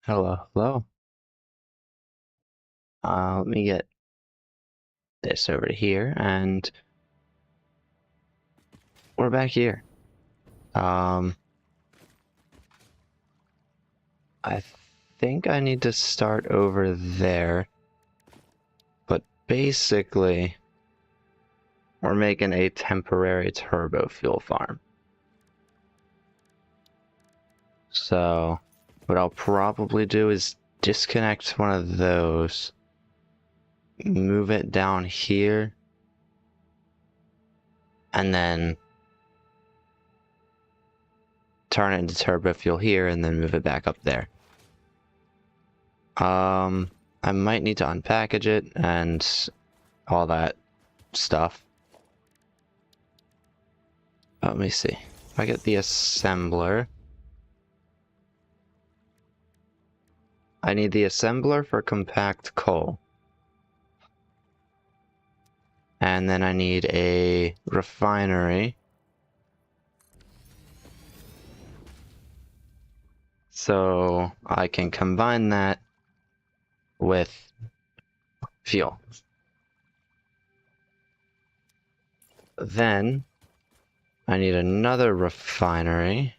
Hello, hello. Let me get this over to here, and we're back here. Um, I think I need to start over there, but basically, we're making a temporary turbo fuel farm. So, what I'll probably do is disconnect one of those, move it down here, and then turn it into turbo fuel here, and then move it back up there. I might need to unpackage it and all that stuff. Let me see. If I get the assembler. I need the assembler for compact coal. And then I need a refinery. So I can combine that with fuel. Then I need another refinery.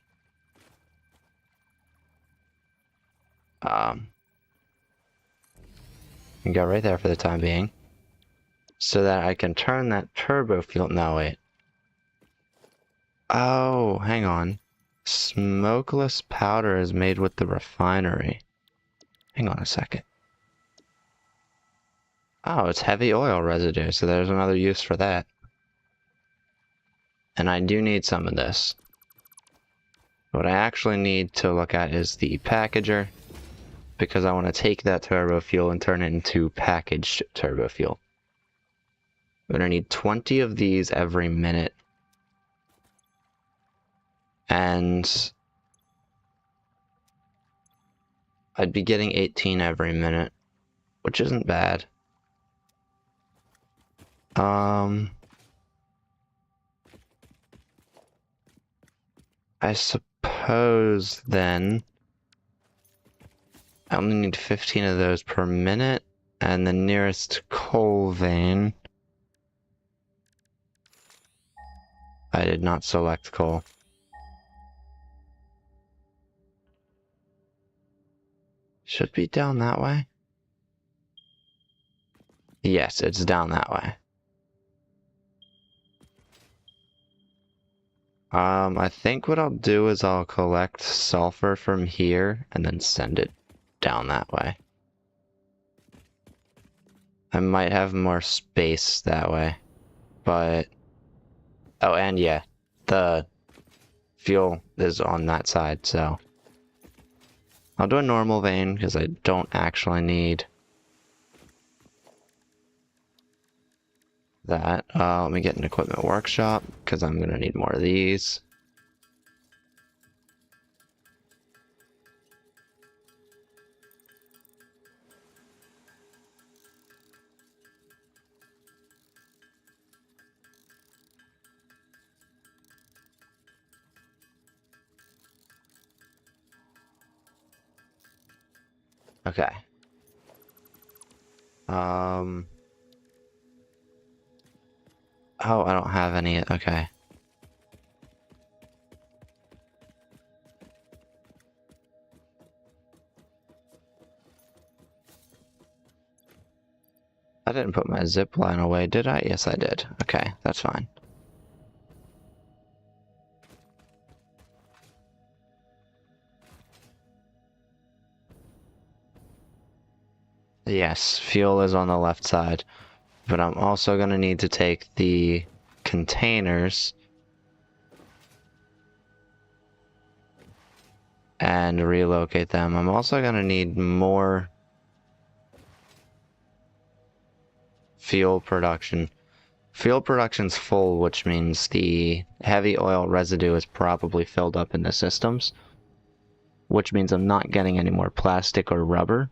And go right there for the time being. So that I can turn that turbo fuel. No, wait. Oh, hang on. Smokeless powder is made with the refinery. Hang on a second. Oh, it's heavy oil residue, so there's another use for that. And I do need some of this. What I actually need to look at is the packager, because I want to take that turbo fuel and turn it into packaged turbo fuel. I'm going to need 20 of these every minute. And I'd be getting 18 every minute, which isn't bad. I suppose then I only need 15 of those per minute, and the nearest coal vein. I did not select coal. Should be down that way. Yes, it's down that way. I think what I'll do is I'll collect sulfur from here and then send it down that way. I might have more space that way, but... Oh, and yeah, the fuel is on that side, so... I'll do a normal vein, because I don't actually need that. Let me get an equipment workshop, because I'm going to need more of these. Okay. Oh, I don't have any. Okay. I didn't put my zip line away, did I? Yes, I did. Okay, that's fine. Yes, fuel is on the left side, but I'm also going to need to take the containers and relocate them. I'm also going to need more fuel production. Fuel production's full, which means the heavy oil residue is probably filled up in the systems, which means I'm not getting any more plastic or rubber.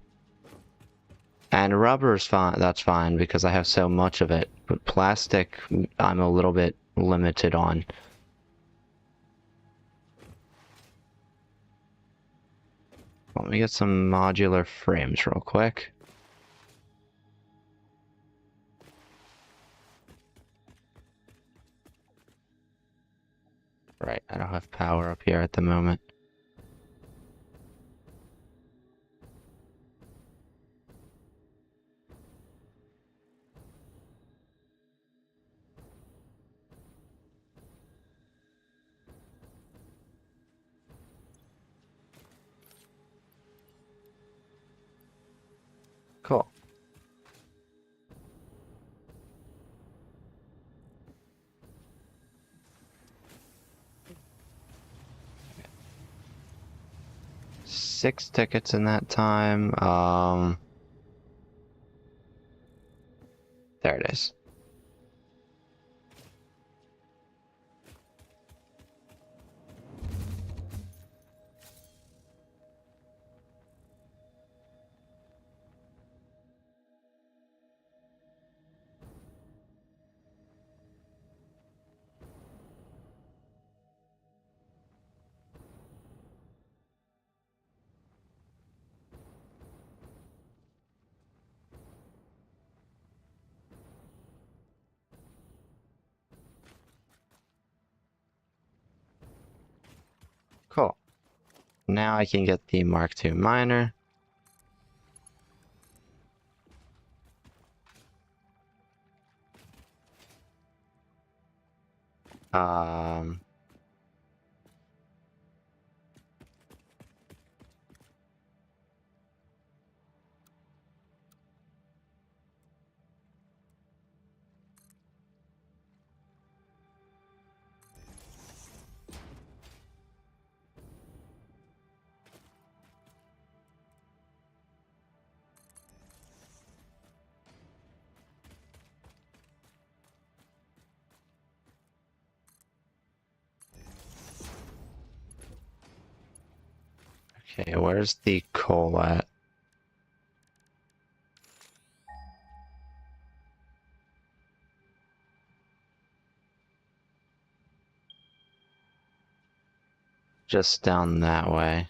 And rubber is fine, that's fine because I have so much of it, but plastic I'm a little bit limited on. Let me get some modular frames real quick. Right, I don't have power up here at the moment. Cool. Six tickets in that time. There it is. Cool. Now I can get the Mark II miner. Um, okay, where's the coal at? Just down that way.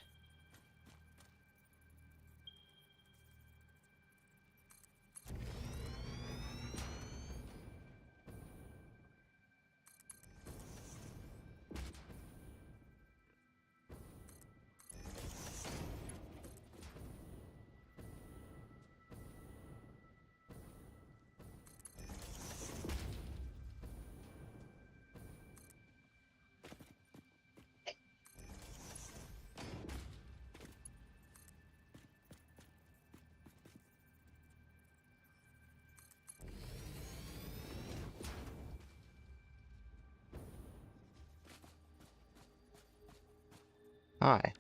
Hi.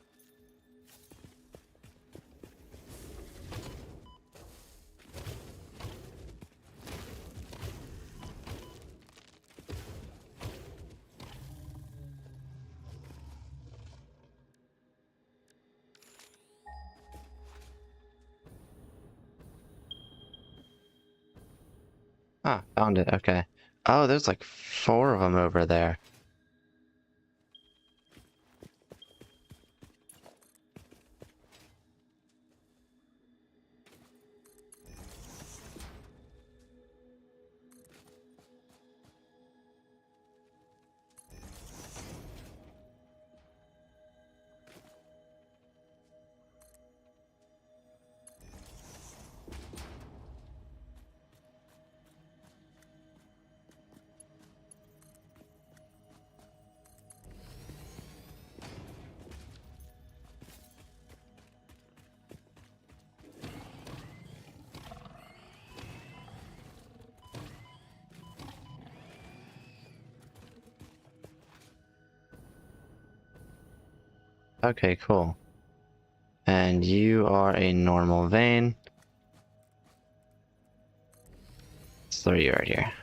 Ah, found it, okay. Oh, there's like 4 of them over there. Okay, cool. And you are a normal vein. Let's throw you right here.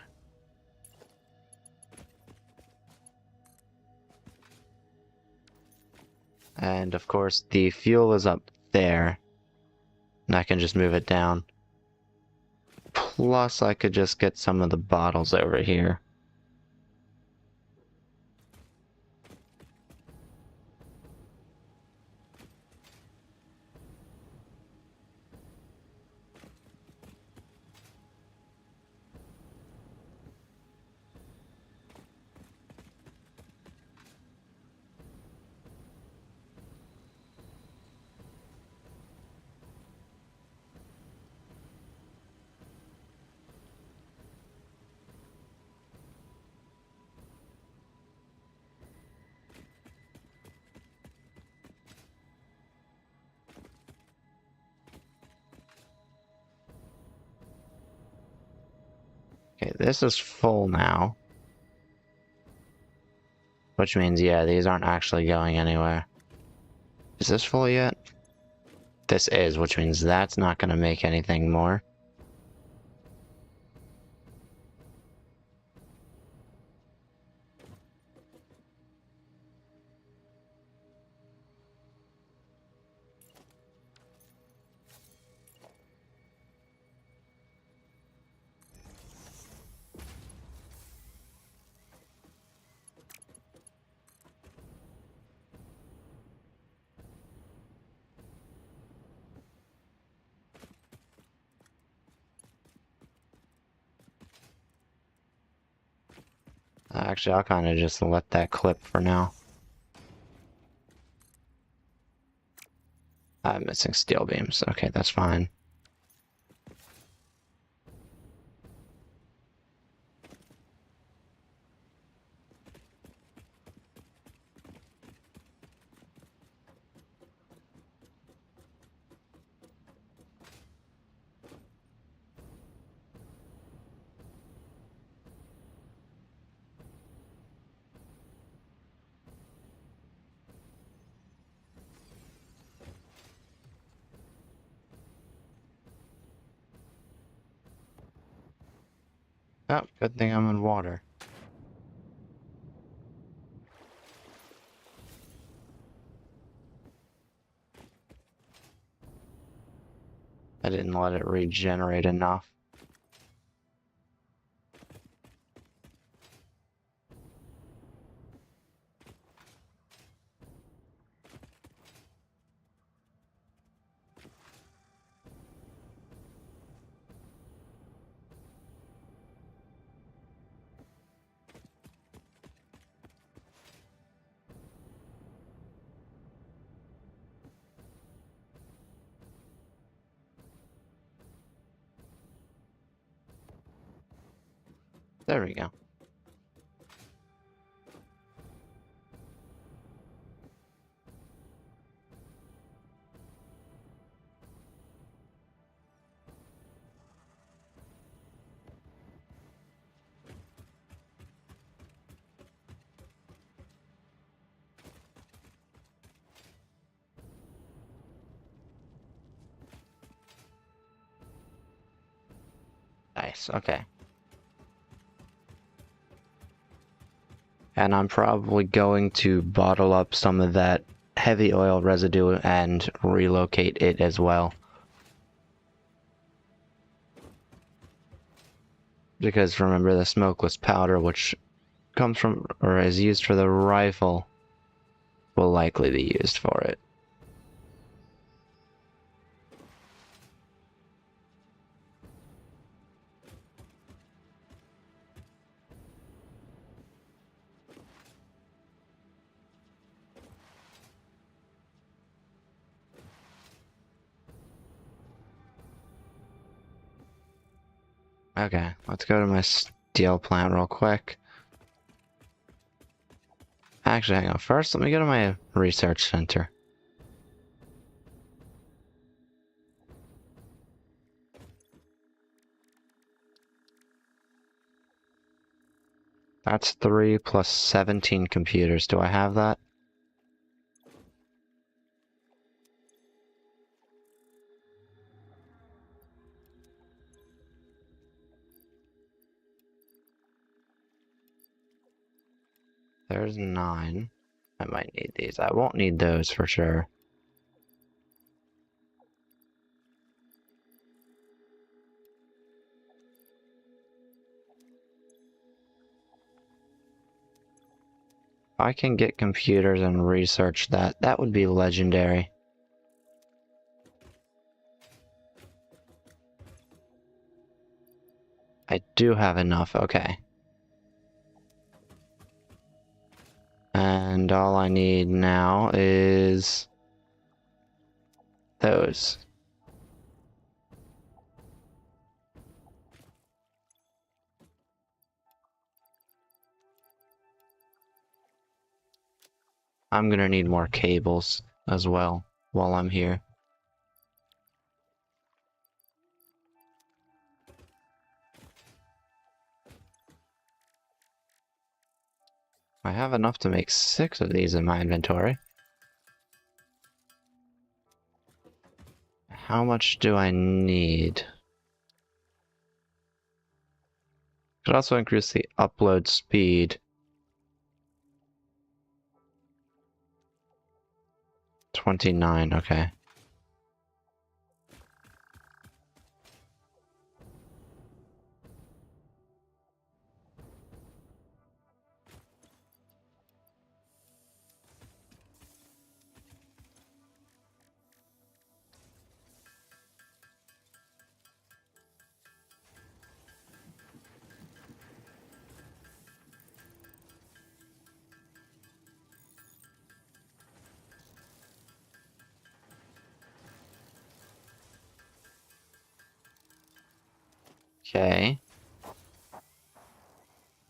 And of course, the fuel is up there. And I can just move it down. Plus, I could just get some of the bottles over here. Okay, this is full now. Which means, yeah, these aren't actually going anywhere. Is this full yet? This is, which means that's not going to make anything more. Actually, I'll kind of just let that clip for now. I'm missing steel beams. Okay, that's fine. Oh, good thing I'm in water. I didn't let it regenerate enough. There we go. Nice, okay. And I'm probably going to bottle up some of that heavy oil residue and relocate it as well. Because remember, the smokeless powder, which comes from, or is used for the rifle, will likely be used for it. Okay, let's go to my steel plant real quick. Actually, hang on. First, let me go to my research center. That's 3 plus 17 computers. Do I have that? There's 9. I might need these. I won't need those for sure. If I can get computers and research that, that would be legendary. I do have enough, okay. And all I need now is those. I'm gonna need more cables as well while I'm here. I have enough to make 6 of these in my inventory. How much do I need? Could also increase the upload speed. 29, okay. Okay.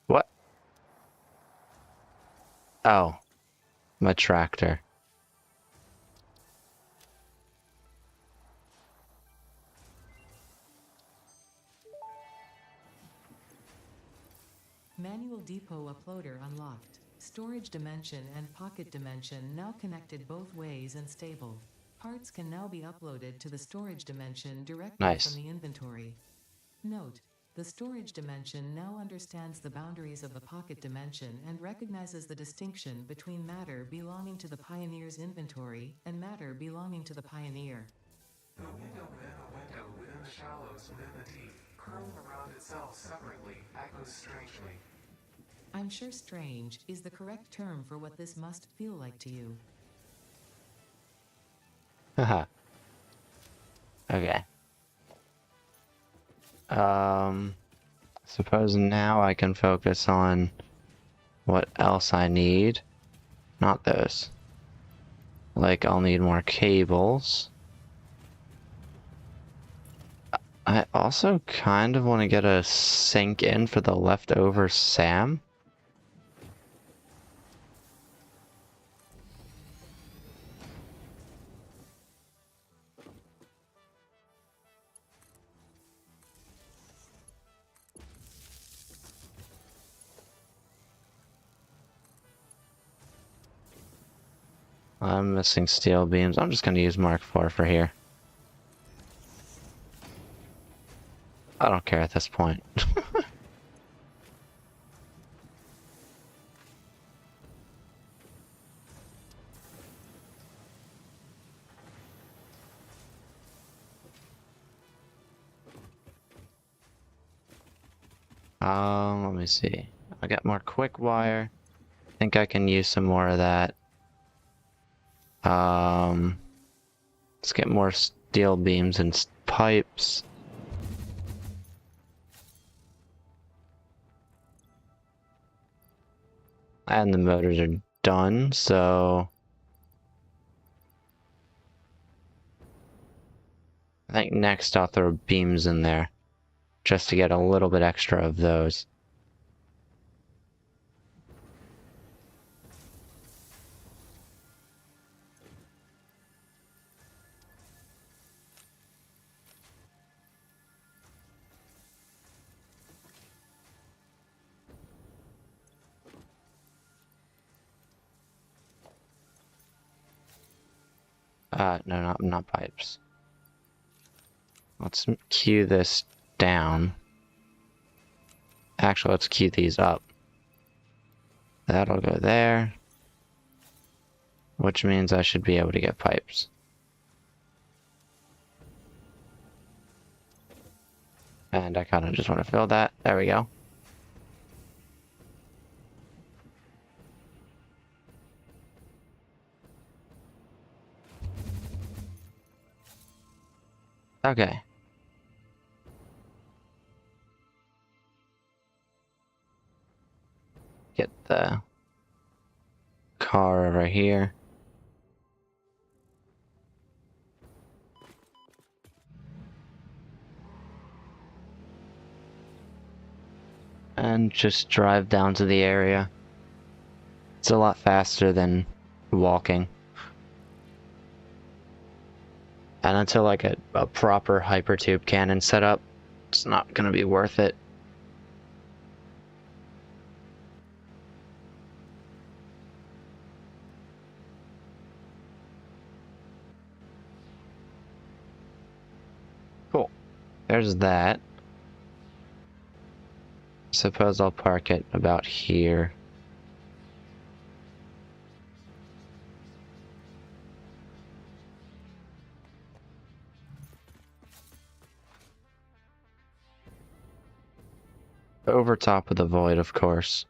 What? Oh, my tractor. Manual depot uploader unlocked. Storage dimension and pocket dimension now connected both ways and stable. Parts can now be uploaded to the storage dimension directly Nice. from the inventory. Note: the storage dimension now understands the boundaries of the pocket dimension and recognizes the distinction between matter belonging to the Pioneer's inventory and matter belonging to the Pioneer. The window within a window within the shallows within the deep, curling around itself separately, echoes strangely. I'm sure strange is the correct term for what this must feel like to you. Haha. Okay. Suppose now I can focus on what else I need. Not those. Like, I'll need more cables. I also kind of want to get a sink in for the leftover SAM. I'm missing steel beams. I'm just going to use Mark IV for here. I don't care at this point. Let me see. I got more quick wire. I think I can use some more of that. Let's get more steel beams and pipes. And the motors are done, so I think next I'll throw beams in there, just to get a little bit extra of those. No, not pipes. Let's queue this down. Actually, let's queue these up. That'll go there. Which means I should be able to get pipes. And I kind of just want to fill that. There we go. Okay. Get the car over here. And just drive down to the area. It's a lot faster than walking. And until like a proper hypertube cannon setup, it's not gonna be worth it. There's that. Suppose I'll park it about here. Over top of the void, of course.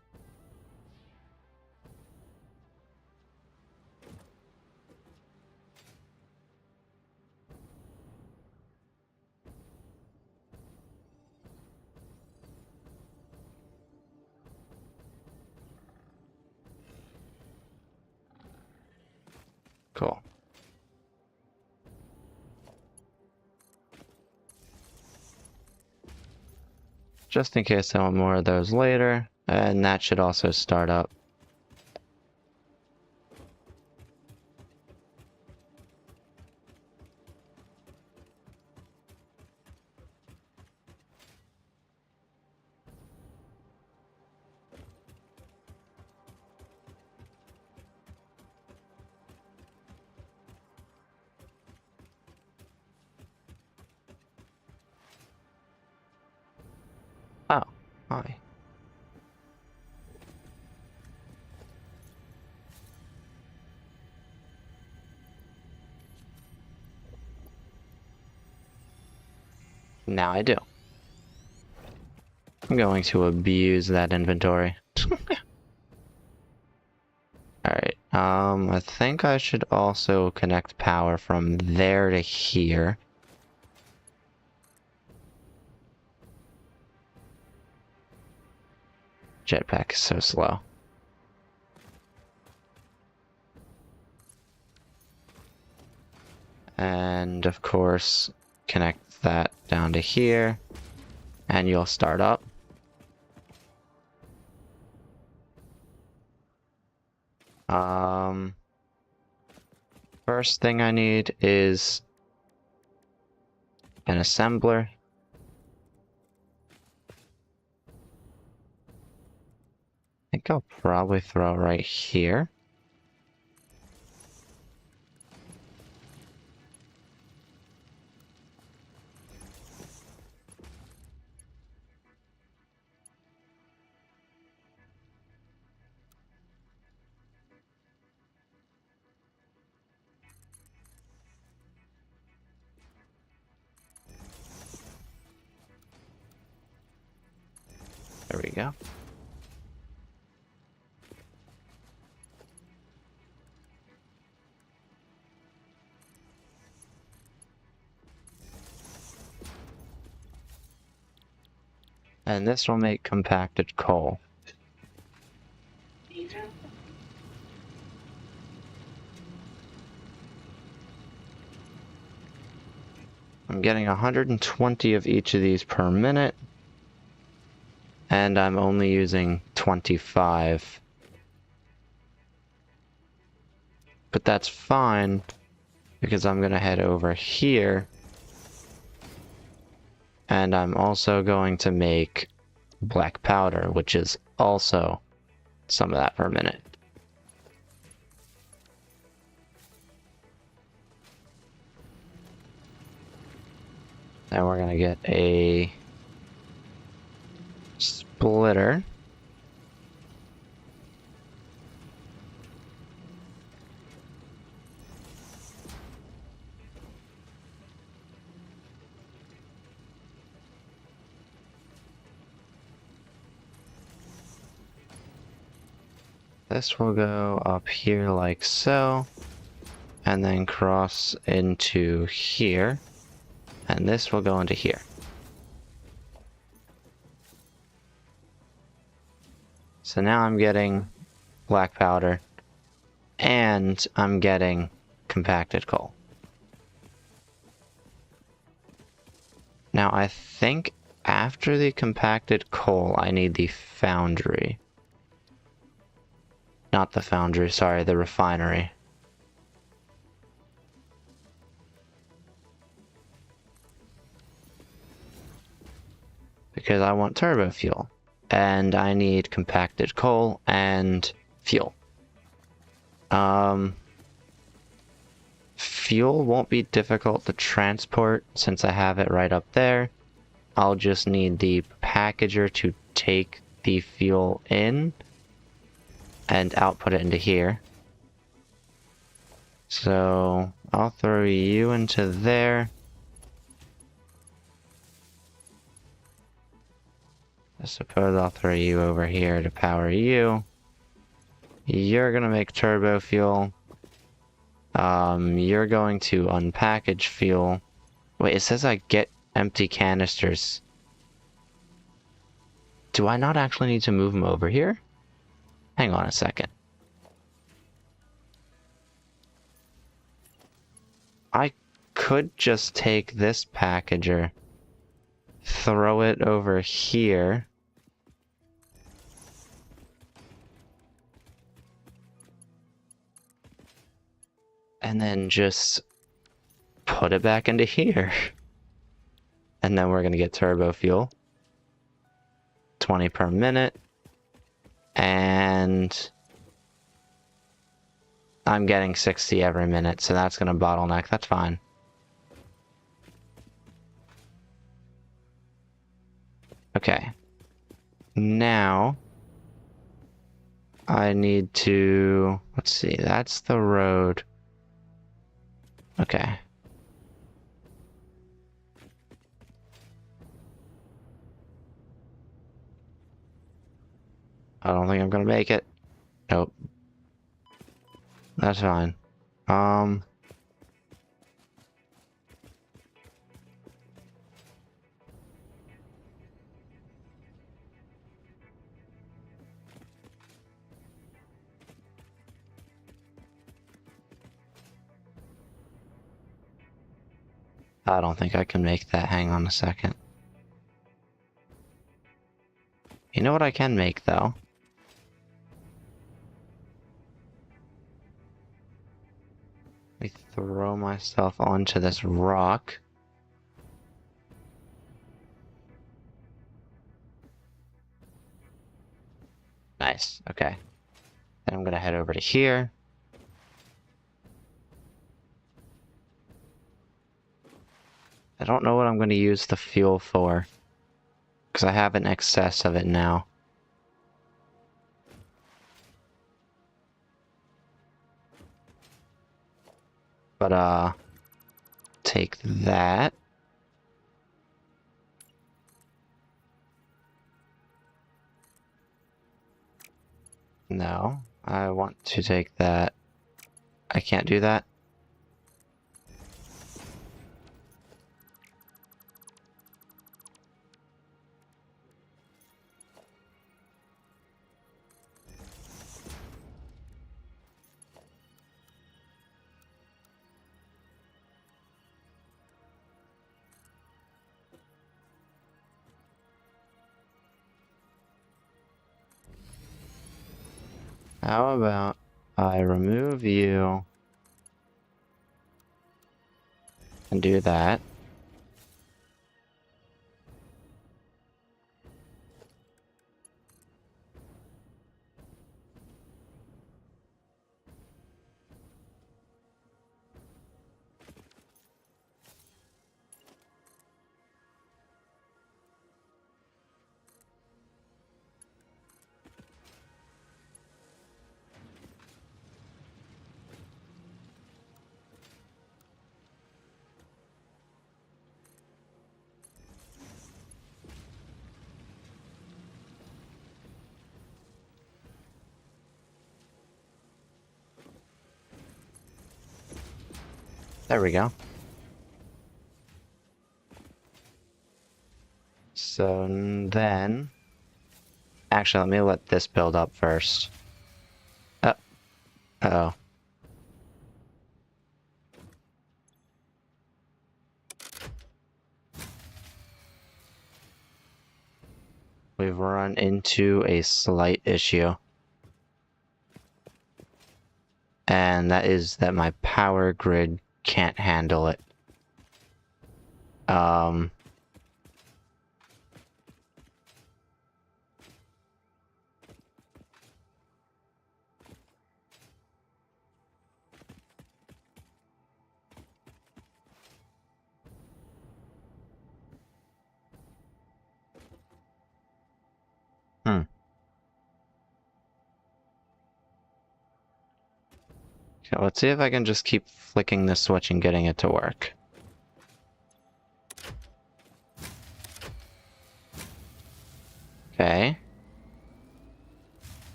Cool. Just in case I want more of those later, and that should also start up. Oh, hi. Now I do. I'm going to abuse that inventory. Alright, I think I should also connect power from there to here. Jetpack is so slow. And of course, connect that down to here, and you'll start up. First thing I need is an assembler. I think I'll probably throw it right here. There we go. And this will make compacted coal. I'm getting 120 of each of these per minute. And I'm only using 25. But that's fine, because I'm gonna head over here. And I'm also going to make black powder, which is also some of that per minute. Then we're gonna get a splitter. This will go up here like so, and then cross into here, and this will go into here. So now I'm getting black powder, and I'm getting compacted coal. Now I think after the compacted coal, I need the foundry. Not the foundry, sorry, the refinery. Because I want turbo fuel. And I need compacted coal and fuel. Fuel won't be difficult to transport since I have it right up there. I'll just need the packager to take the fuel in and output it into here. So I'll throw you into there. I suppose I'll throw you over here to power you. You're gonna make turbo fuel. You're going to unpackage fuel. Wait, it says I get empty canisters. Do I not actually need to move them over here? Hang on a second. I could just take this packager, throw it over here, and then just put it back into here. And then we're gonna get turbo fuel. 20 per minute. And I'm getting 60 every minute, so that's gonna bottleneck. That's fine. Okay. Now I need to, let's see, that's the road. Okay. I don't think I'm gonna make it. Nope. That's fine. I don't think I can make that. Hang on a second. You know what I can make, though? Let me throw myself onto this rock. Nice, okay. Then I'm gonna head over to here. I don't know what I'm gonna use the fuel for, because I have an excess of it now. But, take that. No, I want to take that. I can't do that. How about I remove you and do that? There we go. So then, actually, let me let this build up first. Uh-oh. We've run into a slight issue. And that is that my power grid can't handle it. Okay, let's see if I can just keep flicking this switch and getting it to work. Okay.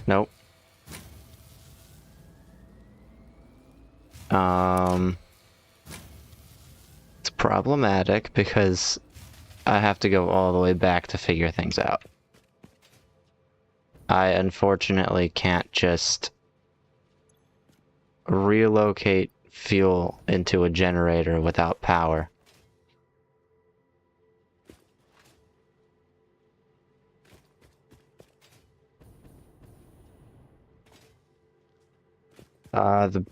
Nope. It's problematic because I have to go all the way back to figure things out. I unfortunately can't just relocate fuel into a generator without power. The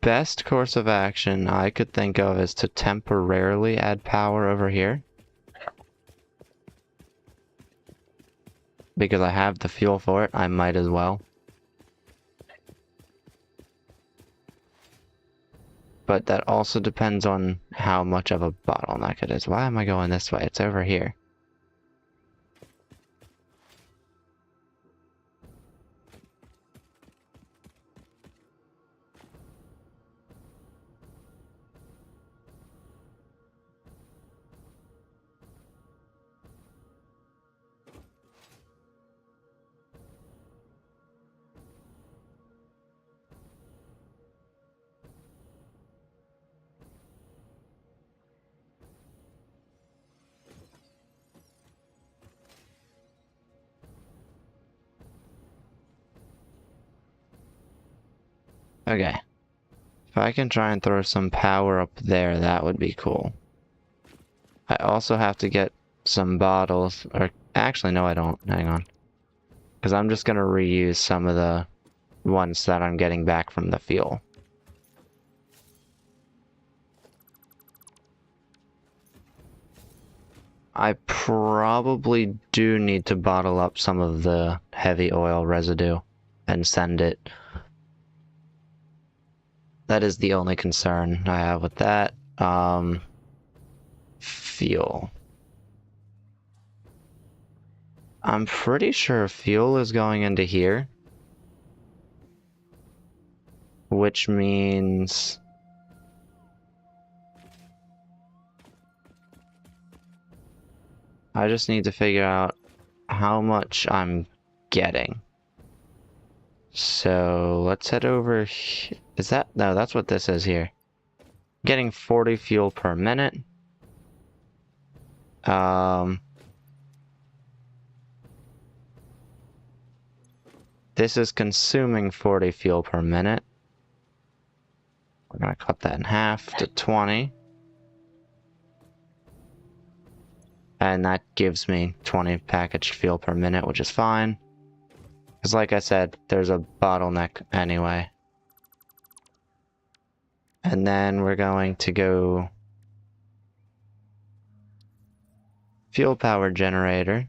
best course of action I could think of is to temporarily add power over here. Because I have the fuel for it, I might as well. But that also depends on how much of a bottleneck it is. Why am I going this way? It's over here. Okay. If I can try and throw some power up there, that would be cool. I also have to get some bottles, or actually no I don't, hang on. Because I'm just gonna reuse some of the ones that I'm getting back from the fuel. I probably do need to bottle up some of the heavy oil residue and send it. That is the only concern I have with that. Fuel. I'm pretty sure fuel is going into here. Which means... I just need to figure out how much I'm getting. So let's head over here. Is that? No, that's what this is here. Getting 40 fuel per minute. This is consuming 40 fuel per minute. We're gonna cut that in half to 20. And that gives me 20 packaged fuel per minute, which is fine. Because like I said, there's a bottleneck anyway. And then we're going to go... fuel power generator.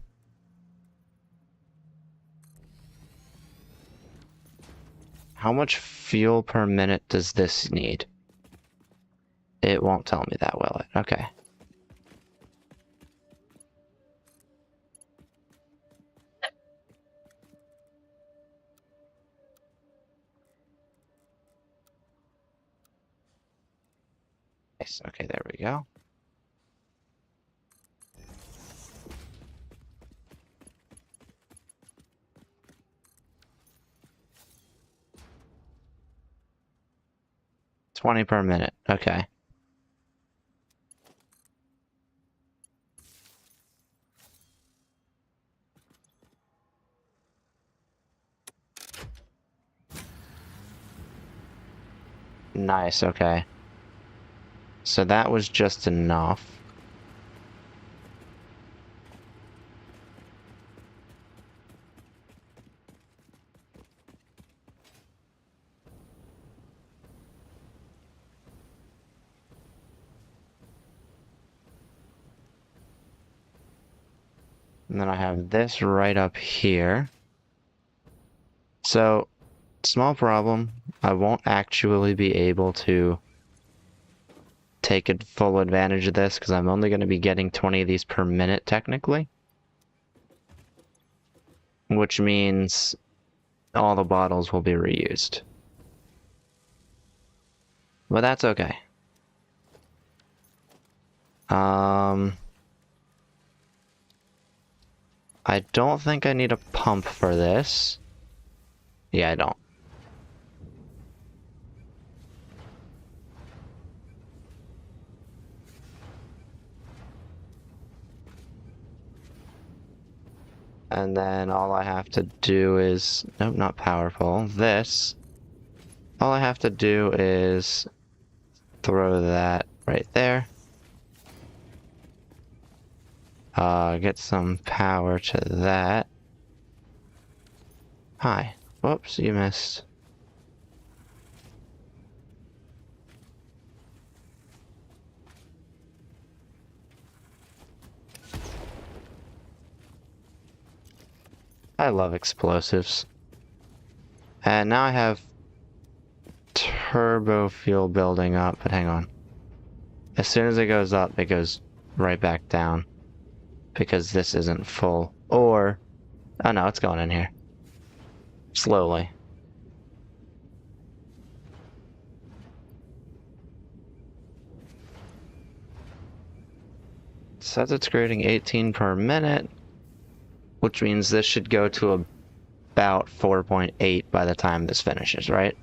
How much fuel per minute does this need? It won't tell me that, will it? Okay. Nice. Okay, there we go. $20 per minute. Okay. Nice, okay. So that was just enough. And then I have this right up here. So, small problem. I won't actually be able to take full advantage of this because I'm only going to be getting 20 of these per minute technically. Which means all the bottles will be reused. but that's okay. I don't think I need a pump for this. Yeah, I don't. And then all I have to do is, nope, not powerful. This, all I have to do is throw that right there. Get some power to that. Hi. Whoops, you missed. I love explosives. And now I have turbo fuel building up, but hang on. As soon as it goes up, it goes right back down. Because this isn't full. Or, oh no, it's going in here. Slowly. Says it's creating 18 per minute, which means this should go to about 4.8 by the time this finishes, right?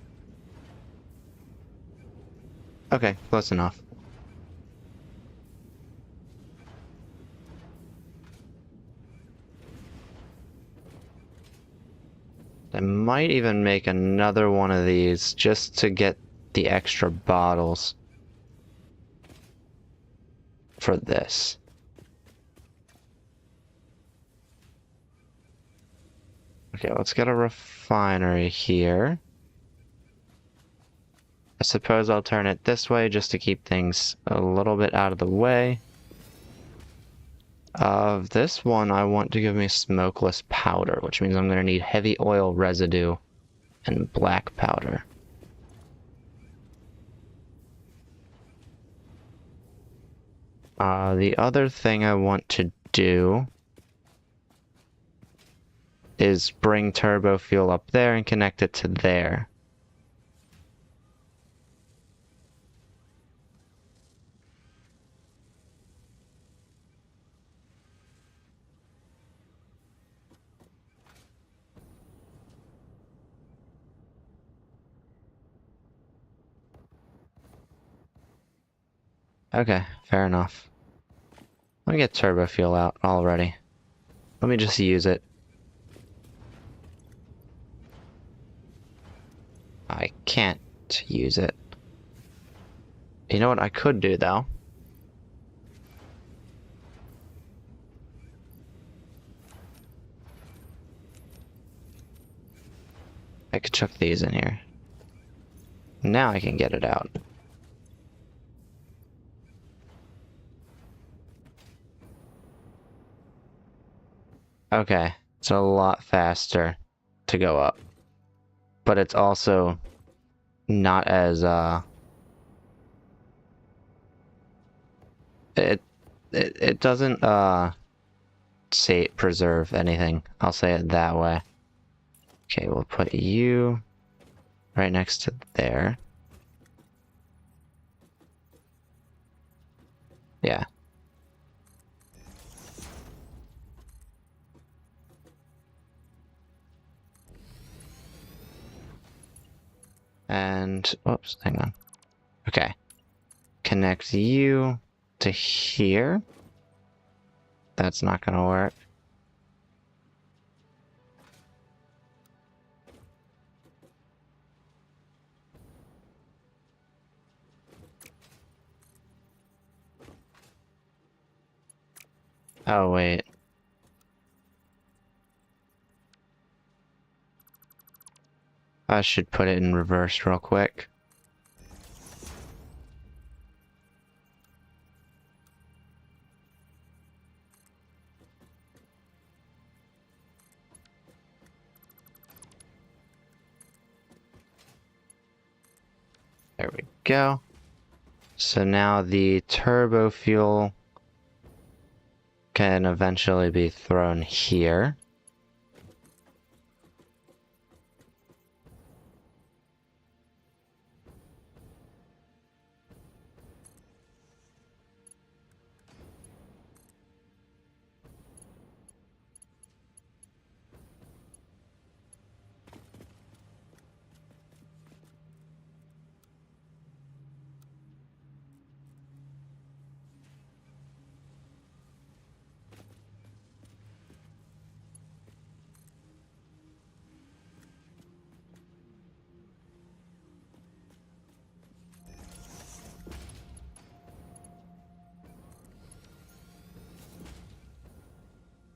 Okay, close enough. I might even make another one of these just to get the extra bottles for this. Okay, let's get a refinery here. I suppose I'll turn it this way just to keep things a little bit out of the way. This one I want to give me smokeless powder, which means I'm going to need heavy oil residue and black powder. The other thing I want to do is bring turbo fuel up there and connect it to there. Okay, fair enough. Let me get turbo fuel out already. Let me just use it. I can't use it. You know what I could do, though? I could chuck these in here. Now I can get it out. Okay, it's a lot faster to go up. But it's also not as, it doesn't, preserve anything. I'll say it that way. Okay, we'll put you right next to there. Yeah. And, oops, hang on. Okay. Connect you to here. That's not gonna work. Oh, wait. I should put it in reverse real quick. There we go. So now the turbo fuel can eventually be thrown here.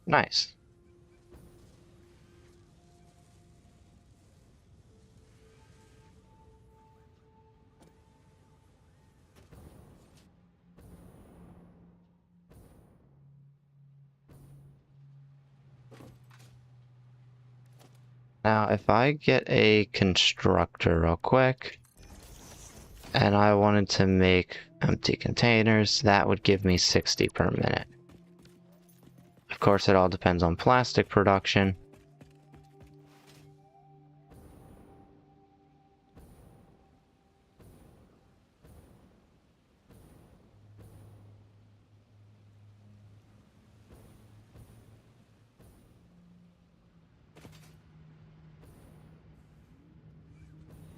Nice. Now, if I get a constructor real quick, and I wanted to make empty containers, that would give me 60 per minute. Of course, it all depends on plastic production.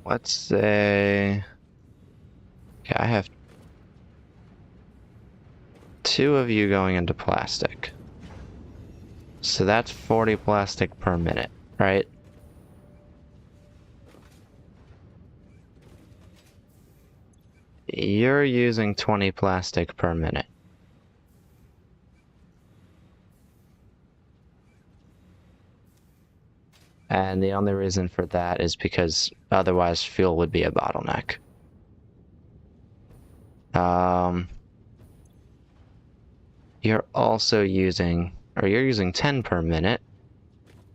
Let's say... Okay, I have 2 of you going into plastic. So that's 40 plastic per minute, right? You're using 20 plastic per minute. And the only reason for that is because otherwise fuel would be a bottleneck. You're also using, or you're using 10 per minute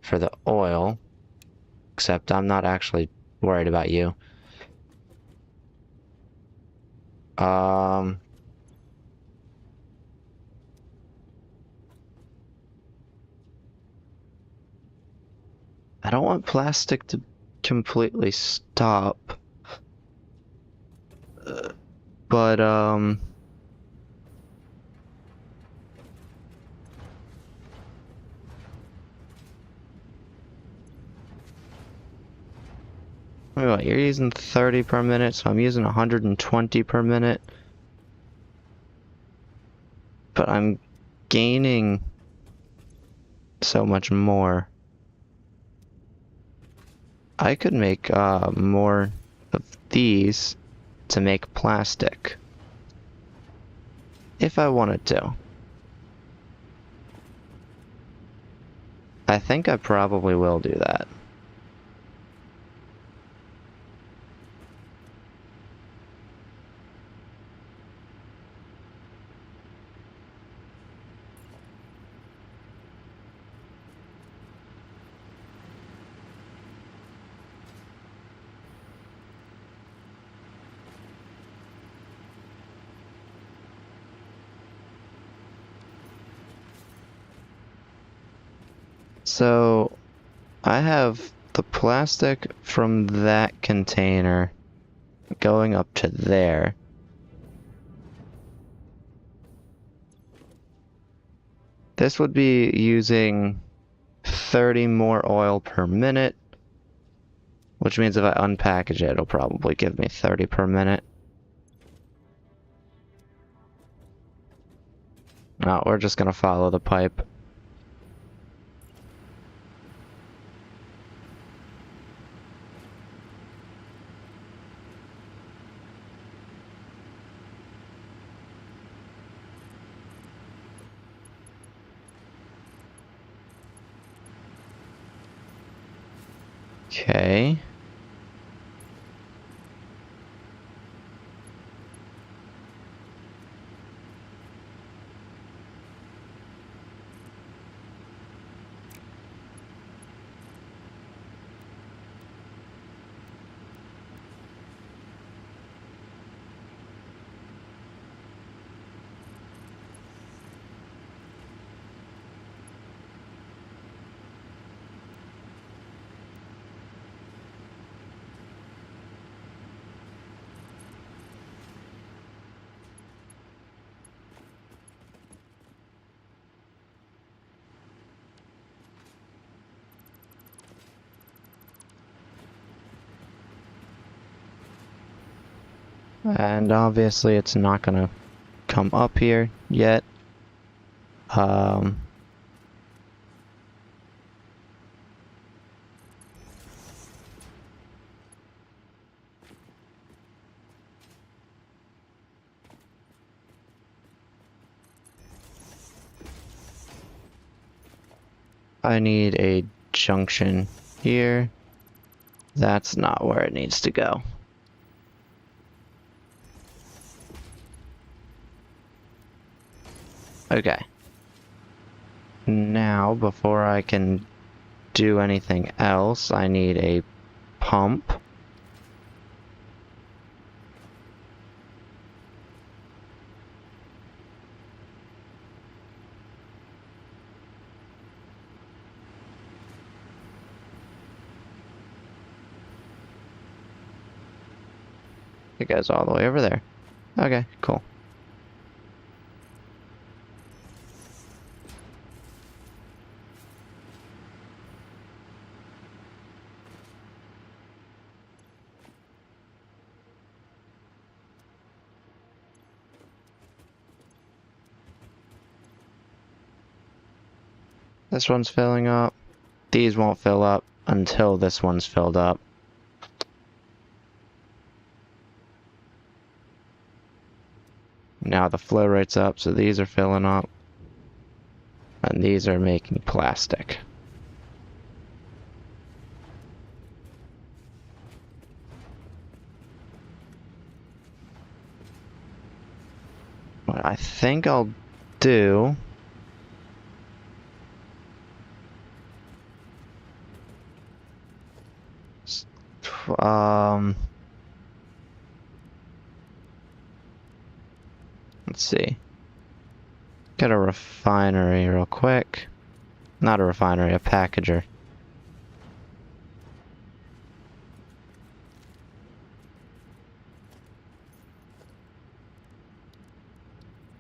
for the oil, except I'm not actually worried about you. I don't want plastic to completely stop. But, wait, what, you're using 30 per minute, so I'm using 120 per minute. But I'm gaining so much more. I could make more of these to make plastic. If I wanted to. I think I probably will do that. So, I have the plastic from that container going up to there. This would be using 30 more oil per minute, which means if I unpackage it, it'll probably give me 30 per minute. No, we're just gonna follow the pipe. Okay. And obviously it's not gonna come up here yet. I need a junction here. That's not where it needs to go. Okay. Now, before I can do anything else, I need a pump. It goes all the way over there. Okay, cool. This one's filling up. These won't fill up until this one's filled up. Now the flow rate's up, so these are filling up. And these are making plastic. What I think I'll do... let's see. Get a refinery real quick. Not a refinery, a packager.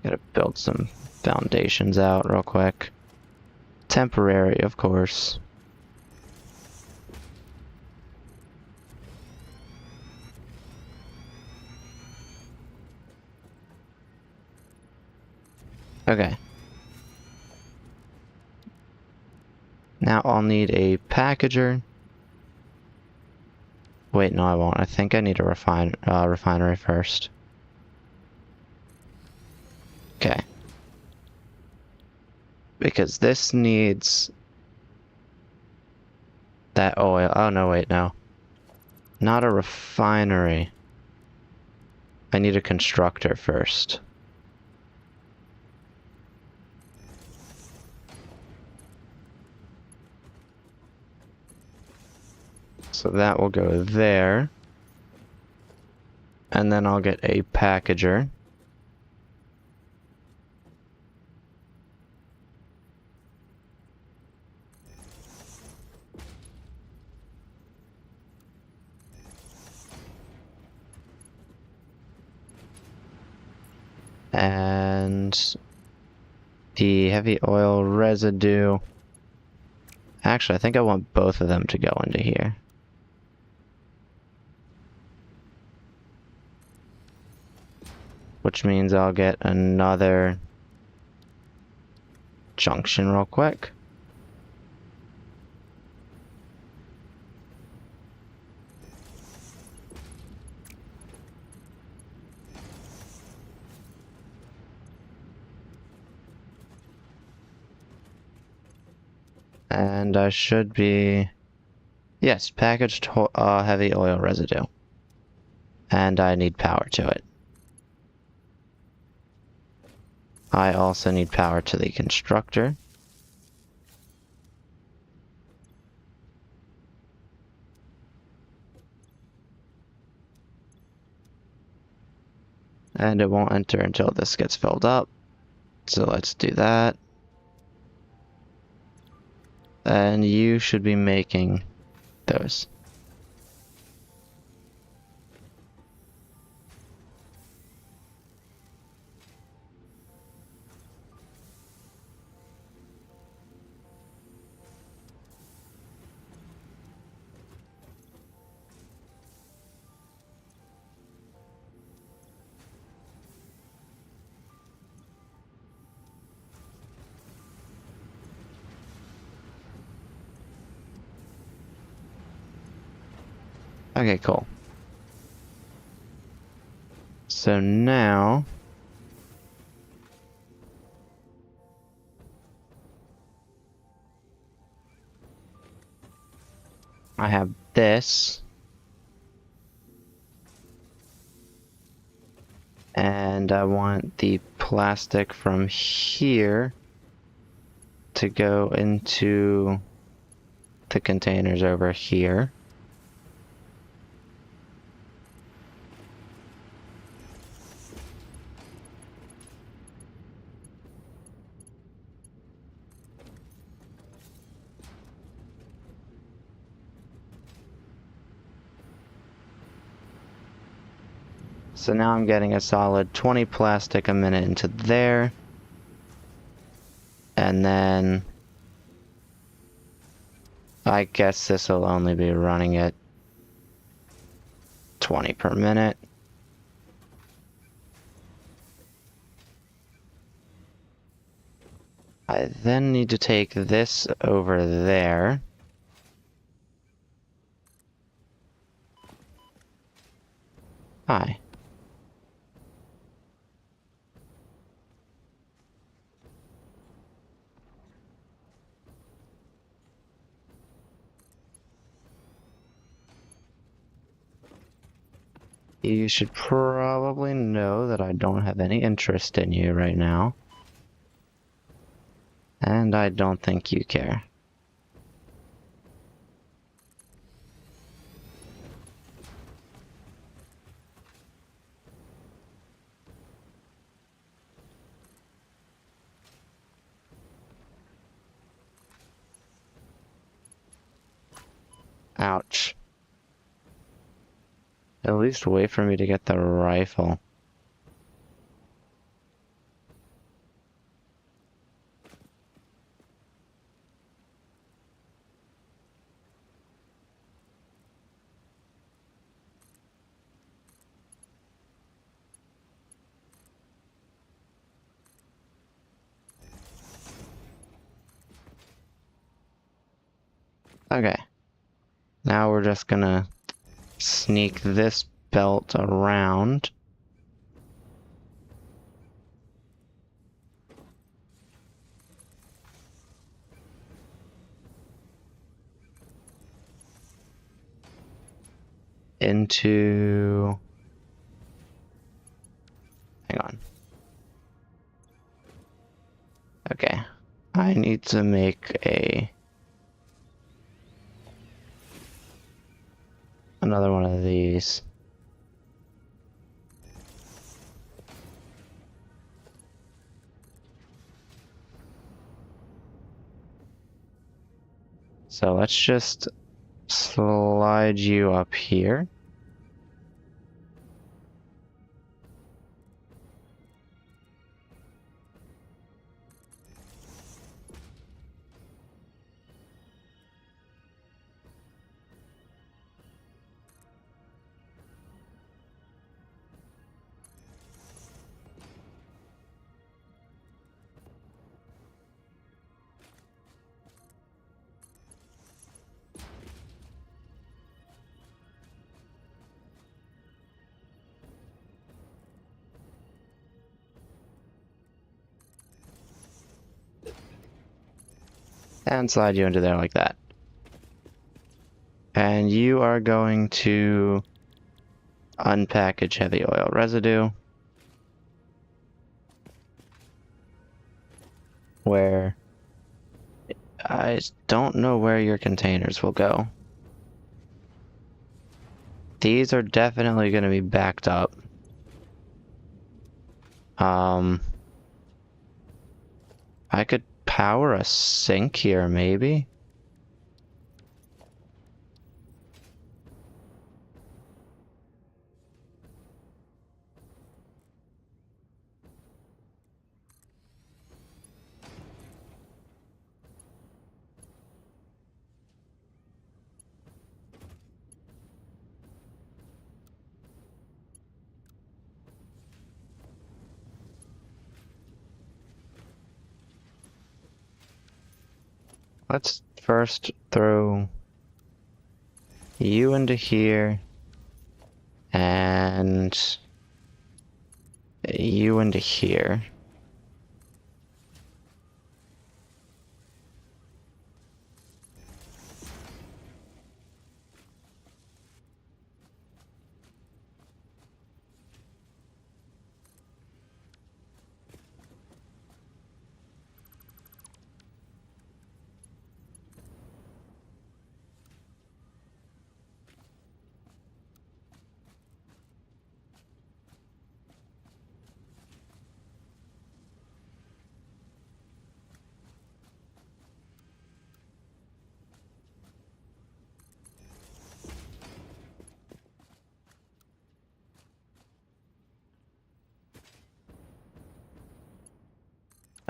Gotta build some foundations out real quick. Temporary, of course. Okay. Now I'll need a packager. Wait, no I won't. I think I need a refinery first. Okay. Because this needs that oil. Oh no, wait, no. Not a refinery. I need a constructor first. So that will go there. And then I'll get a packager. And the heavy oil residue. Actually, I think I want both of them to go into here. Which means I'll get another junction real quick. And I should be... Yes, packaged heavy oil residue. And I need power to it. I also need power to the constructor. And it won't enter until this gets filled up. So let's do that. And you should be making those. Okay, cool. So now... I have this. And I want the plastic from here to go into the containers over here. So now I'm getting a solid 20 plastic a minute into there. And then I guess this will only be running at 20 per minute. I then need to take this over there. Hi. You should probably know that I don't have any interest in you right now. And I don't think you care. Ouch. At least wait for me to get the rifle. Okay. Now we're just gonna sneak this belt around. Into... Hang on. Okay. I need to make another one of these. So let's just slide you up here. And slide you into there like that. And you are going to unpackage heavy oil residue. Where I don't know where your containers will go. These are definitely going to be backed up. I could power a sink here, maybe? Let's first throw you into here, and you into here.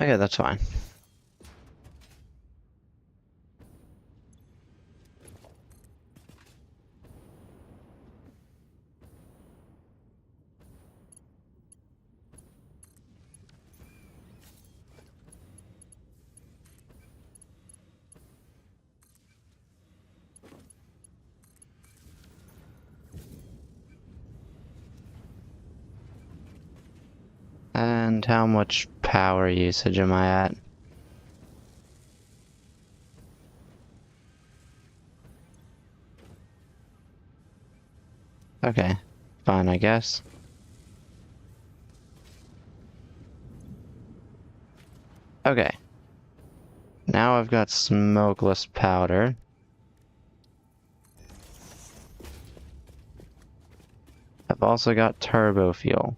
Okay, that's fine. And how much power usage am I at? Okay, fine, I guess. Okay. Now I've got smokeless powder. I've also got turbo fuel.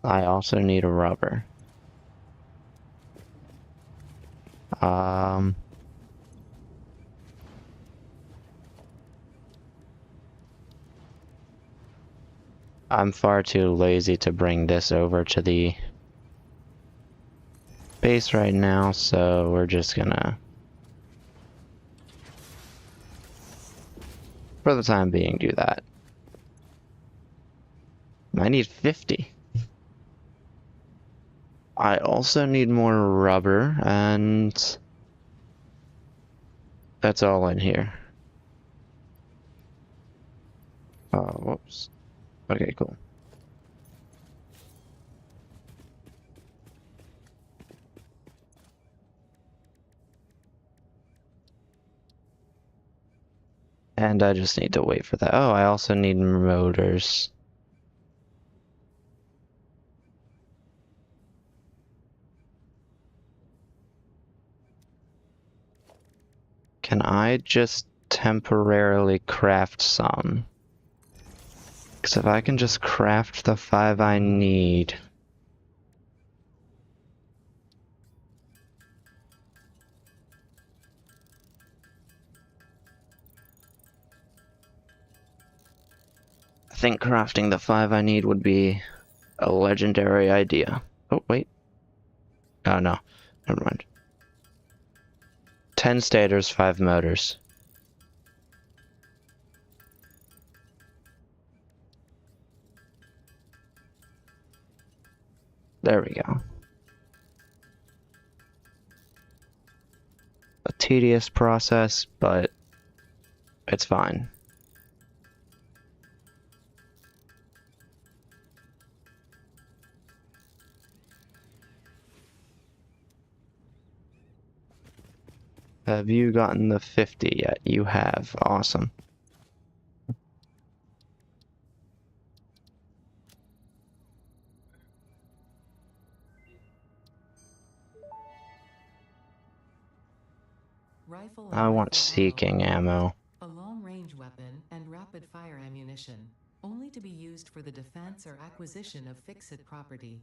I also need a rubber. I'm far too lazy to bring this over to the base right now, so we're just gonna, for the time being, do that. I need 50. I also need more rubber, and that's all in here. Oh, whoops. Okay, cool. And I just need to wait for that. Oh, I also need motors. Can I just temporarily craft some? Because if I can just craft the 5 I need... I think crafting the 5 I need would be a legendary idea. Oh, wait. Oh, no. Never mind. 10 stators, 5 motors. There we go. A tedious process, but it's fine. Have you gotten the 50 yet? You have. Awesome. Rifle I and want rifle seeking ammo. a long-range weapon and rapid-fire ammunition, only to be used for the defense or acquisition of fixed property.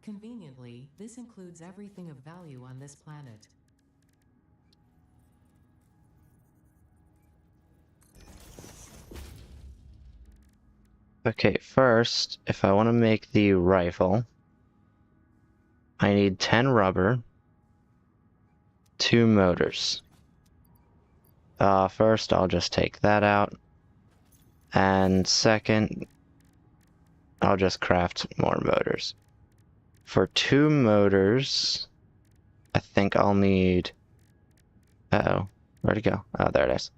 Conveniently, this includes everything of value on this planet. Okay, first, if I want to make the rifle, I need 10 rubber, 2 motors. First, I'll just take that out. And second, I'll just craft more motors. For 2 motors, I think I'll need... Uh-oh, where'd it go? Oh, there it is.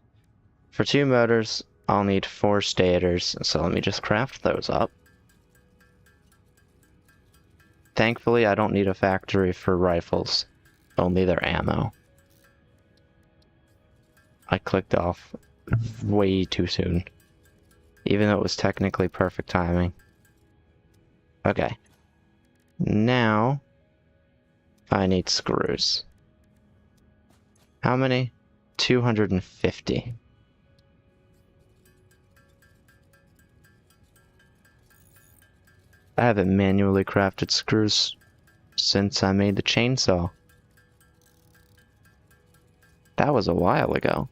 For 2 motors, I'll need 4 stators, so let me just craft those up. Thankfully, I don't need a factory for rifles, only their ammo. I clicked off way too soon, even though it was technically perfect timing. Okay. Now, I need screws. How many? 250. I haven't manually crafted screws since I made the chainsaw. That was a while ago.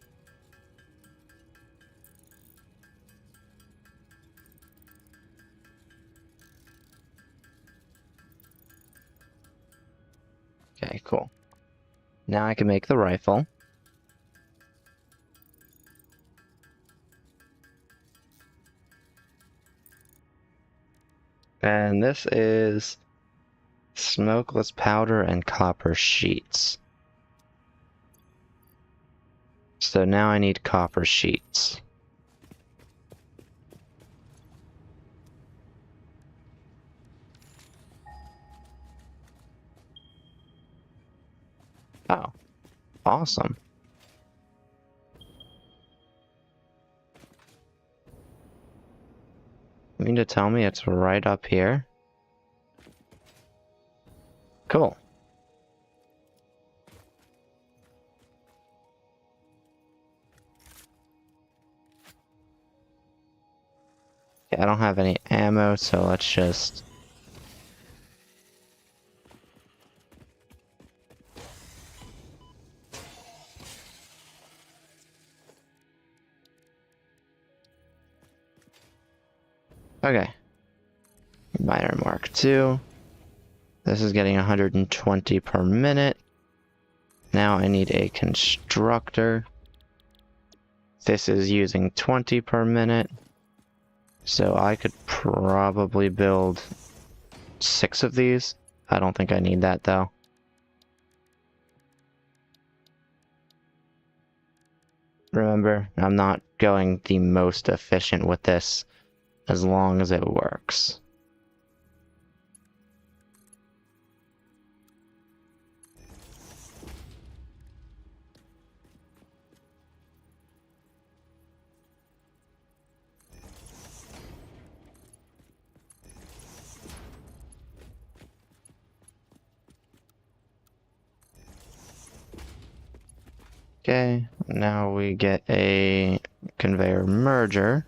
Okay, cool. Now I can make the rifle. And this is smokeless powder and copper sheets. So now I need copper sheets. Oh, awesome. You mean to tell me it's right up here? Cool. Okay, I don't have any ammo, so let's just... Okay. Miner Mark II. This is getting 120 per minute. Now I need a constructor. This is using 20 per minute. So I could probably build 6 of these. I don't think I need that though. Remember, I'm not going the most efficient with this as long as it works. Okay, now we get a conveyor merger.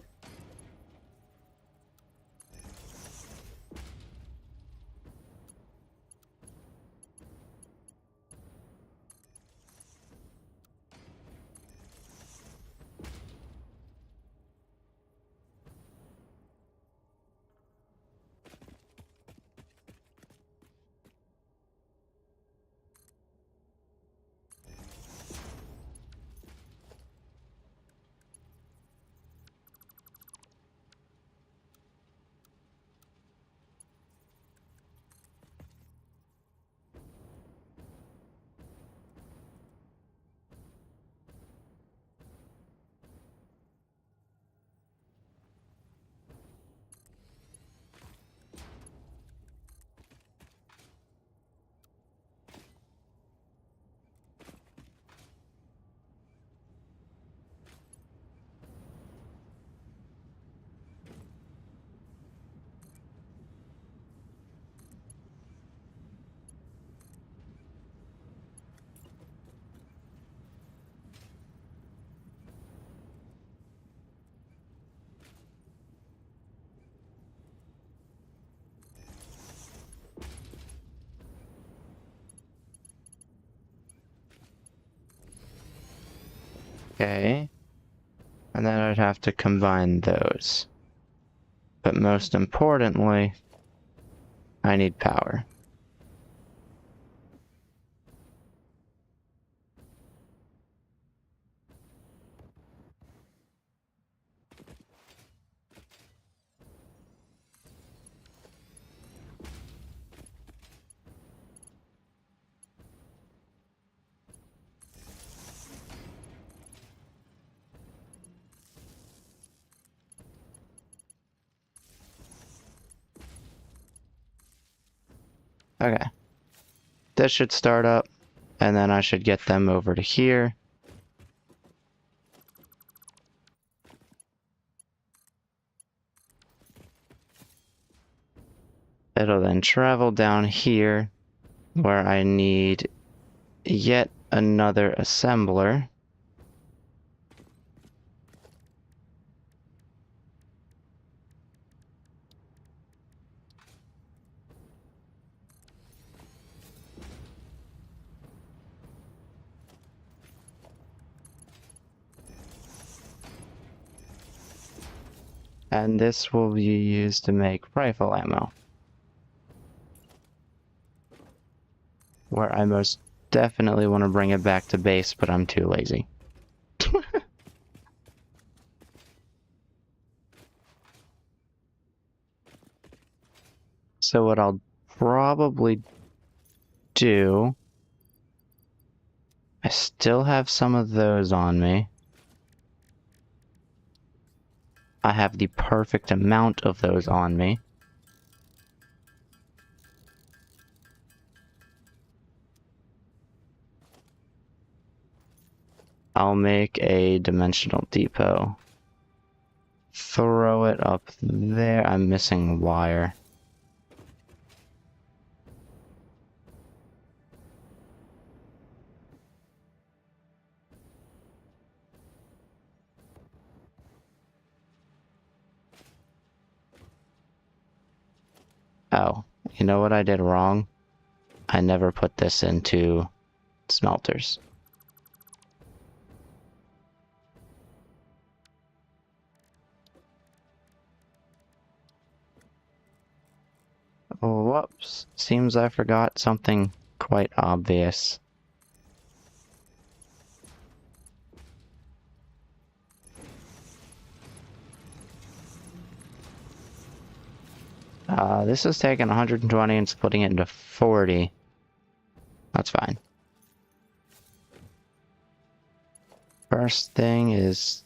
Okay. And then I'd have to combine those. But most importantly, I need power. Okay. This should start up, and then I should get them over to here. It'll then travel down here, where I need yet another assembler. And this will be used to make rifle ammo. where I most definitely want to bring it back to base, but I'm too lazy. So what I'll probably do... I still have some of those on me. I have the perfect amount of those on me. I'll make a dimensional depot. Throw it up there. I'm missing wire. Oh, you know what I did wrong? I never put this into smelters. Whoops. Seems I forgot something quite obvious. This is taking 120 and splitting it into 40. That's fine. First thing is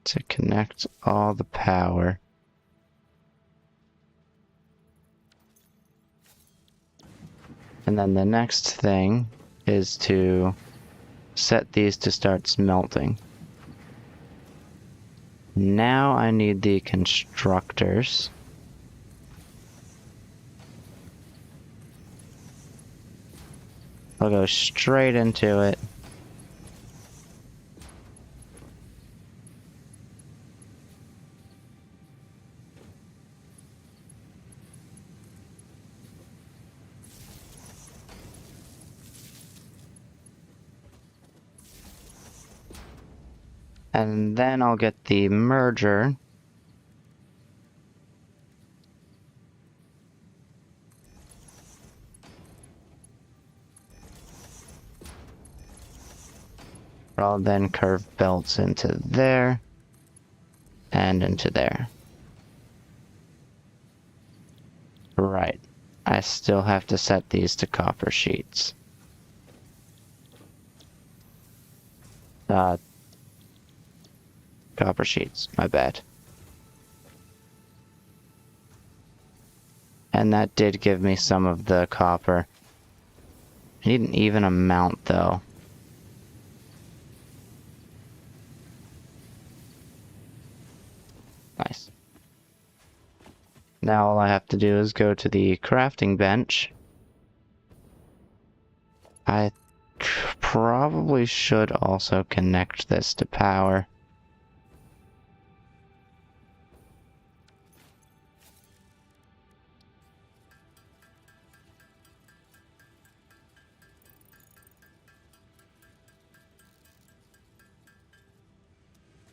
to connect all the power. And then the next thing is to set these to start smelting. Now I need the constructors. I'll go straight into it. And then I'll get the merger. I'll then curve belts into there and into there. Right. I still have to set these to copper sheets. Copper sheets, my bad. And that did give me some of the copper. I need an even amount though. Nice. Now all I have to do is go to the crafting bench. I probably should also connect this to power.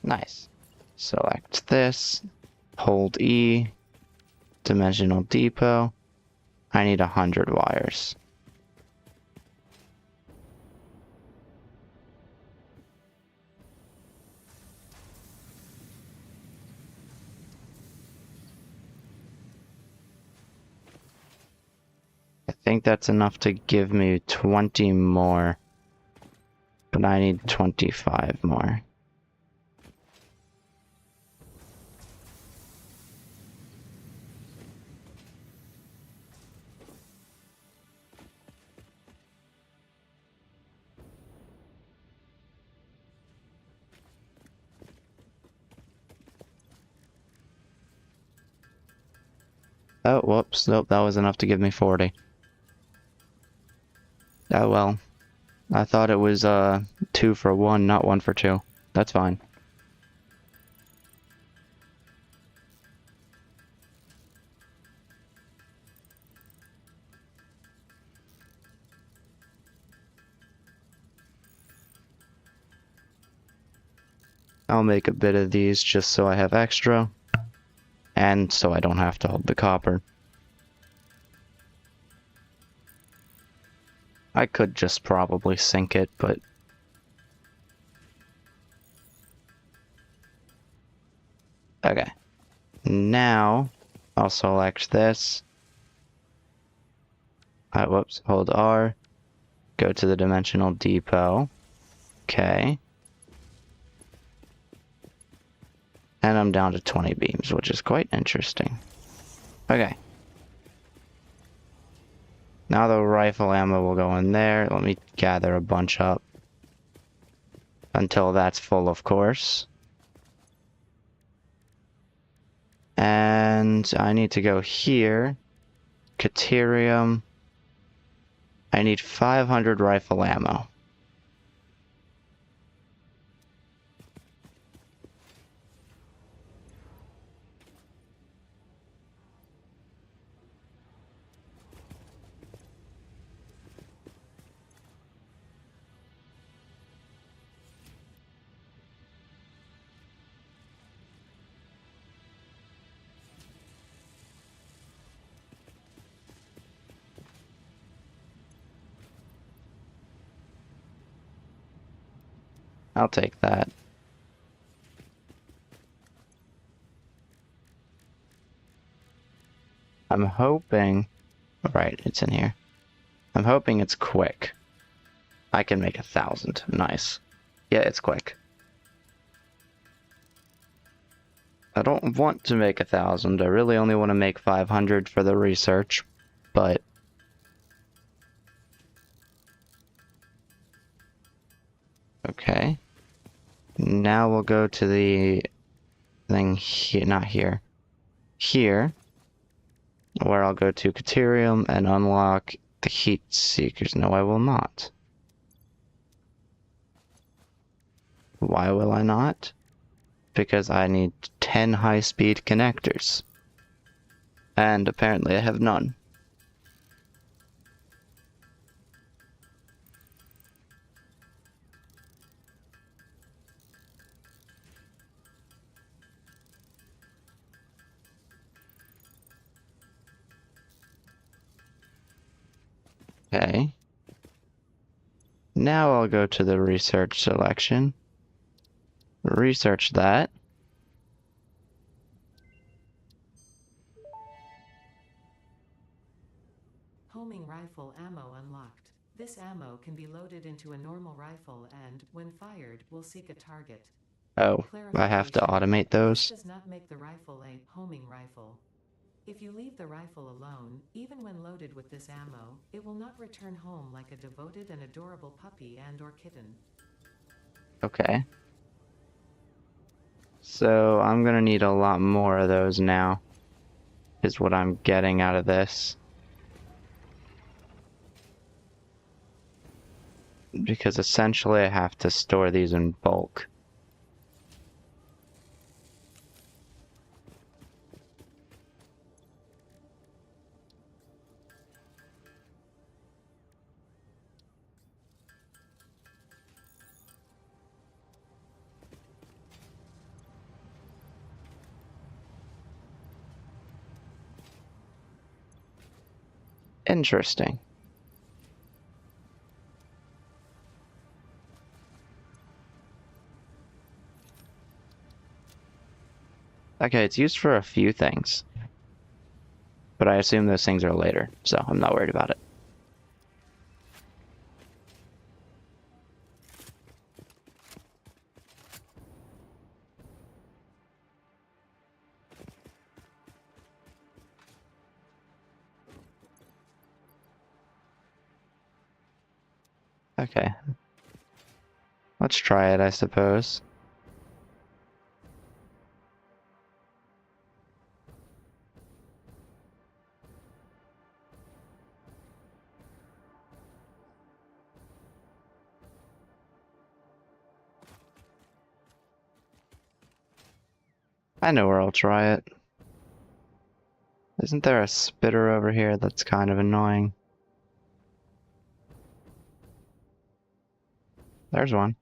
Nice. Select this, hold E, dimensional depot. I need 100 wires. I think that's enough to give me 20 more, but I need 25 more. Oh, whoops, nope, that was enough to give me 40. Oh well. I thought it was 2 for 1, not 1 for 2. That's fine. I'll make a bit of these just so I have extra. And so I don't have to hold the copper. I could just probably sink it, but... Okay. Now, I'll select this. Whoops, hold R. Go to the dimensional depot. Okay. And I'm down to 20 beams, which is quite interesting. Okay. Now the rifle ammo will go in there. Let me gather a bunch up. Until that's full, of course. And I need to go here. Caterium. I need 500 rifle ammo. I'll take that. I'm hoping... Right, it's in here. I'm hoping it's quick. I can make 1,000. Nice. Yeah, it's quick. I don't want to make 1,000. I really only want to make 500 for the research, but... Okay. Now we'll go to the thing here, not here. Here, where I'll go to Caterium and unlock the heat seekers. No, I will not. Why will I not? Because I need 10 high-speed connectors. And apparently I have none. Okay. Now I'll go to the research selection. Research that. Homing rifle ammo unlocked. This ammo can be loaded into a normal rifle and, when fired, will seek a target. Oh, I have to automate those. This does not make the rifle a homing rifle. If you leave the rifle alone, even when loaded with this ammo, it will not return home like a devoted and adorable puppy and/or kitten. Okay. So I'm gonna need a lot more of those now, is what I'm getting out of this. Because essentially I have to store these in bulk. Interesting. Okay, it's used for a few things. But I assume those things are later, so I'm not worried about it. Okay. Let's try it, I suppose. I know where I'll try it. Isn't there a spitter over here that's kind of annoying? There's one.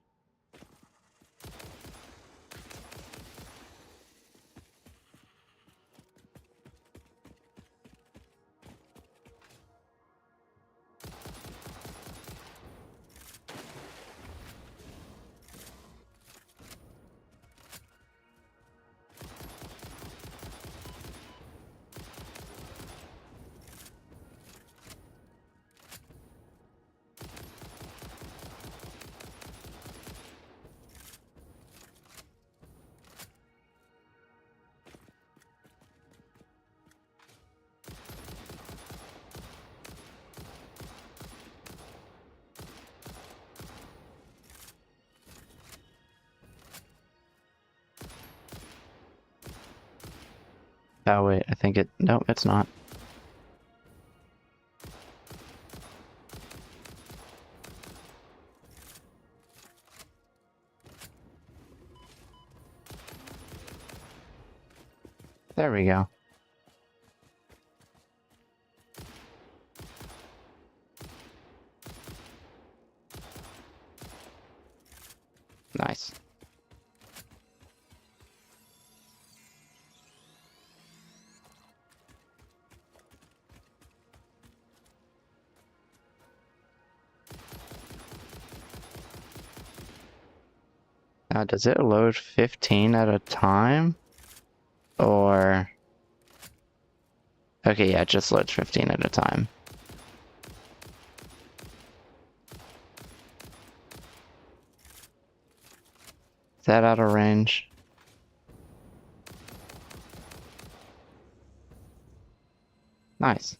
Oh wait, I think it... No, it's not. There we go. Nice. Now, does it load 15 at a time? Or... Okay, yeah, it just loads 15 at a time. Is that out of range? Nice.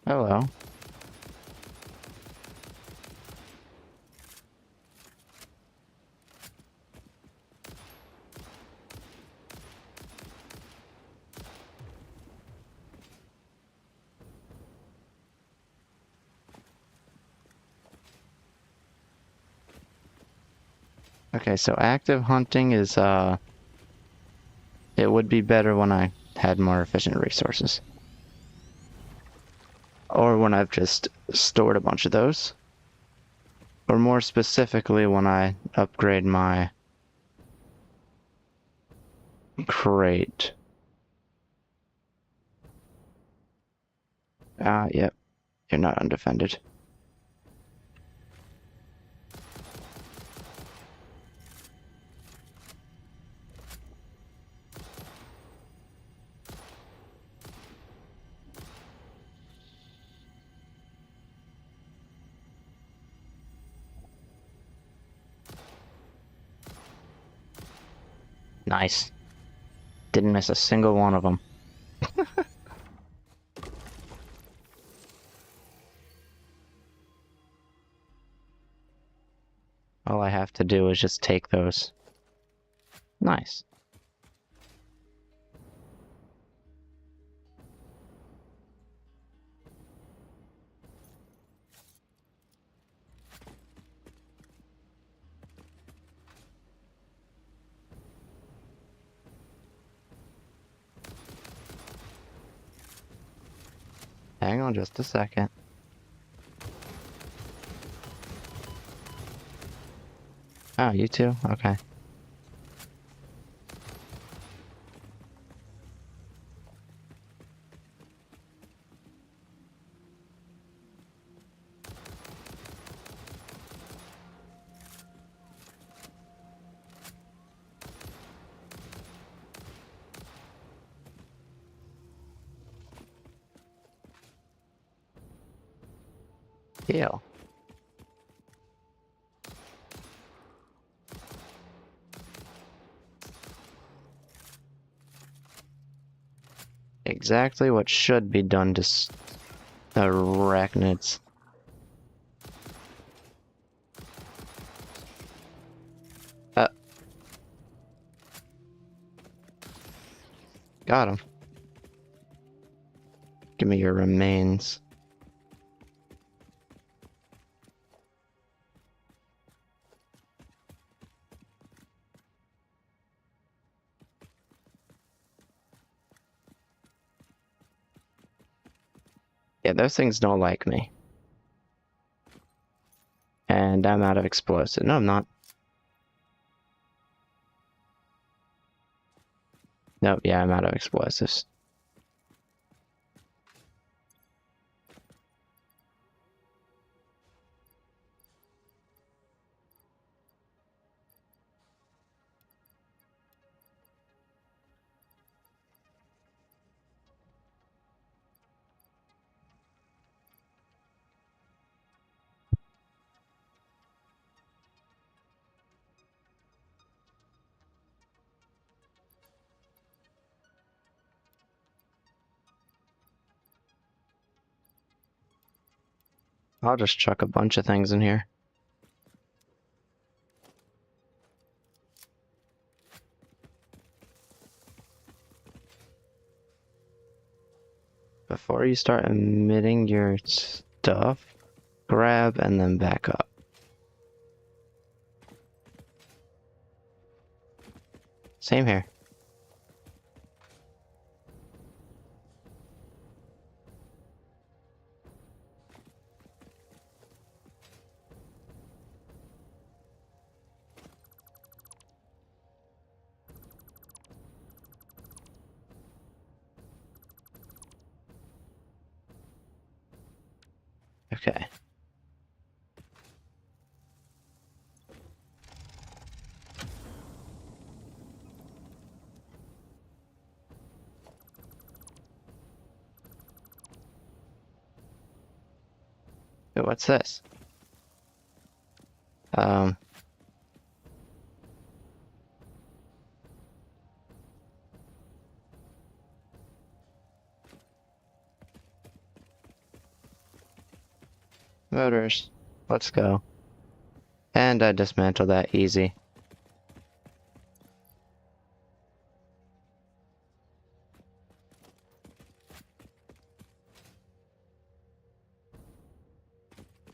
Hello. Okay, so active hunting is, it would be better when I had more efficient resources. Or when I've just stored a bunch of those. Or more specifically, when I upgrade my crate. Yep. You're not undefended. Nice. Didn't miss a single one of them. All I have to do is just take those. Nice. Hang on just a second. Oh, you too? Okay. Deal. Exactly what should be done to arachnids. Got him. Give me your remains. Yeah, those things don't like me. And I'm out of explosive. No, I'm not. Nope, yeah, I'm out of explosives. I'll just chuck a bunch of things in here. Before you start emitting your stuff, grab and then back up. Same here. Okay. Hey, what's this? Motors. Let's go. And I dismantled that easy.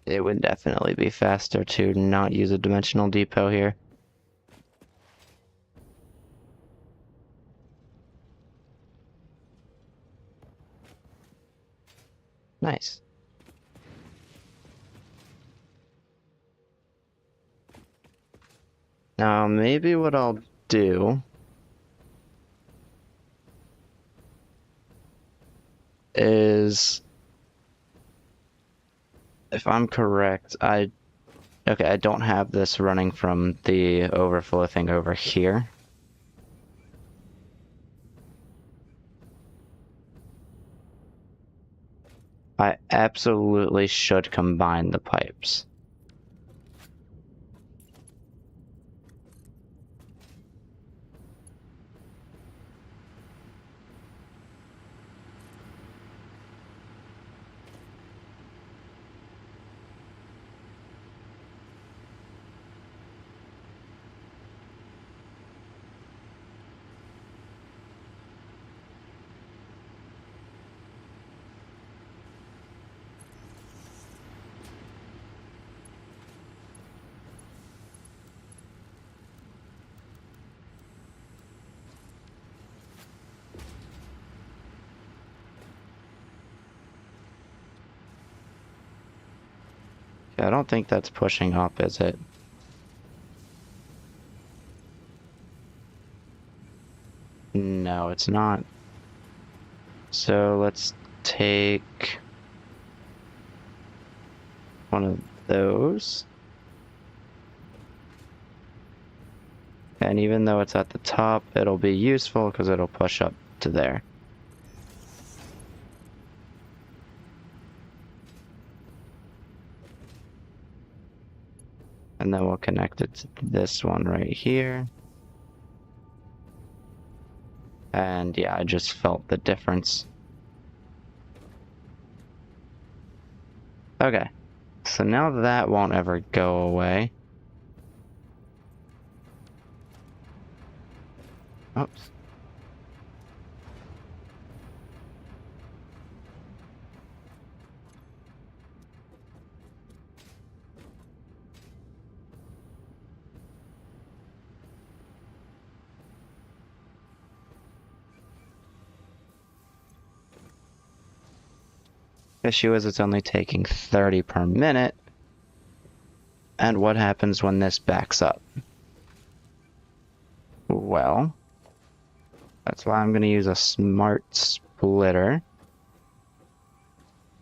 It would definitely be faster to not use a dimensional depot here. Nice. Now, maybe what I'll do is, if I'm correct, I don't have this running from the overflow thing over here. I absolutely should combine the pipes. I don't think that's pushing up, is it? No, it's not. So let's take one of those. And even though it's at the top, it'll be useful because it'll push up to there. And then we'll connect it to this one right here. And yeah, I just felt the difference. Okay, so now that won't ever go away. Oops. Issue is it's only taking 30 per minute. And what happens when this backs up? Well, that's why I'm going to use a smart splitter.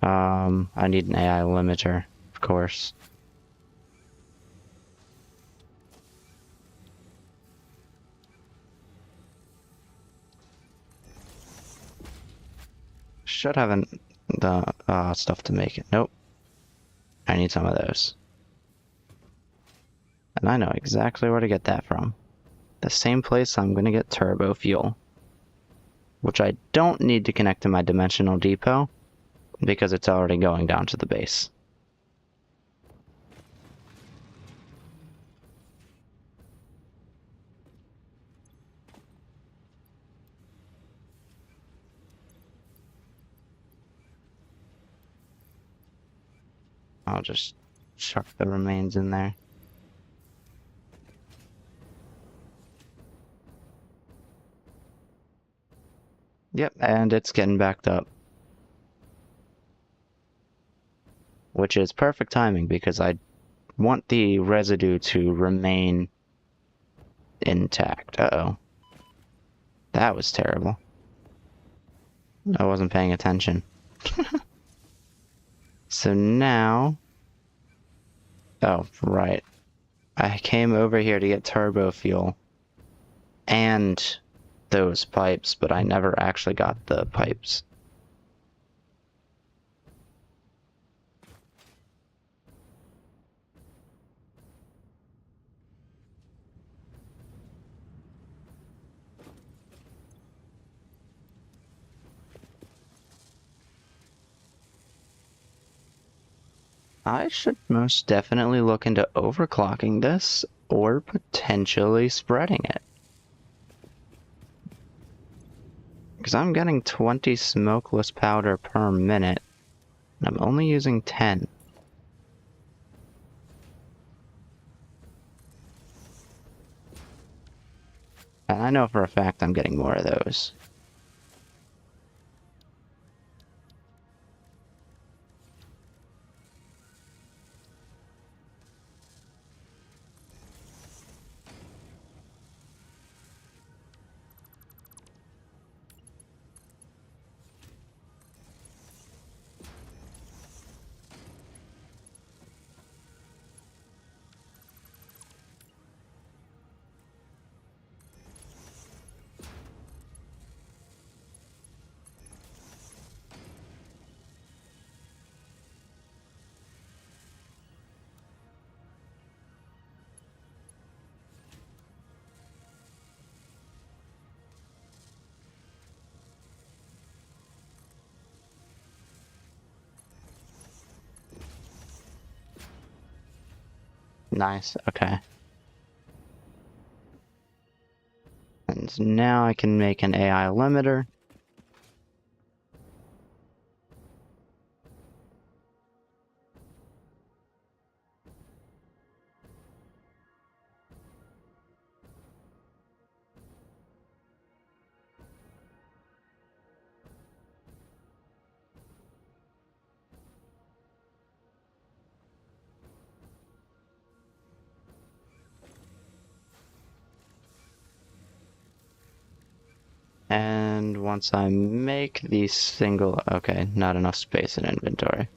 I need an AI limiter, of course. Should have the stuff to make it. Nope. I need some of those. And I know exactly where to get that from. The same place I'm going to get turbo fuel. Which I don't need to connect to my dimensional depot, because it's already going down to the base. I'll just chuck the remains in there. Yep, and it's getting backed up. Which is perfect timing because I want the residue to remain intact. Uh-oh. That was terrible. I wasn't paying attention. So now... Oh, right. I came over here to get turbo fuel and those pipes, but I never actually got the pipes. I should most definitely look into overclocking this or potentially spreading it. Because I'm getting 20 smokeless powder per minute, and I'm only using 10. And I know for a fact I'm getting more of those. Nice, okay. And now I can make an AI limiter. And once I make the single... Okay, not enough space in inventory.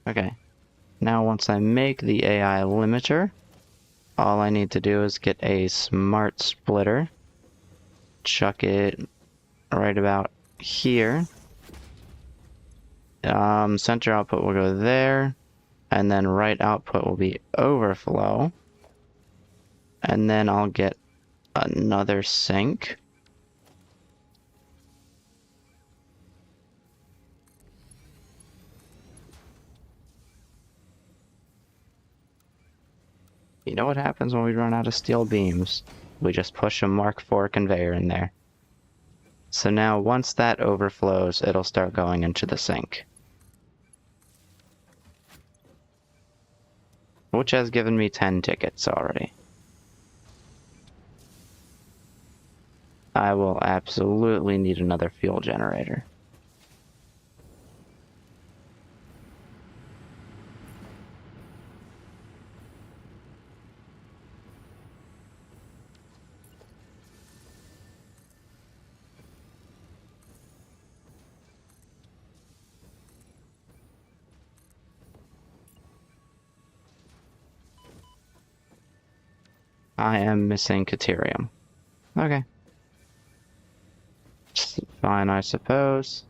Okay, now once I make the AI limiter, all I need to do is get a smart splitter, chuck it right about here. Center output will go there, and then right output will be overflow. And then I'll get another sink. You know what happens when we run out of steel beams? We just push a Mark IV conveyor in there. So now once that overflows, it'll start going into the sink. Which has given me 10 tickets already. I will absolutely need another fuel generator. I am missing Caterium. Okay. Fine, I suppose.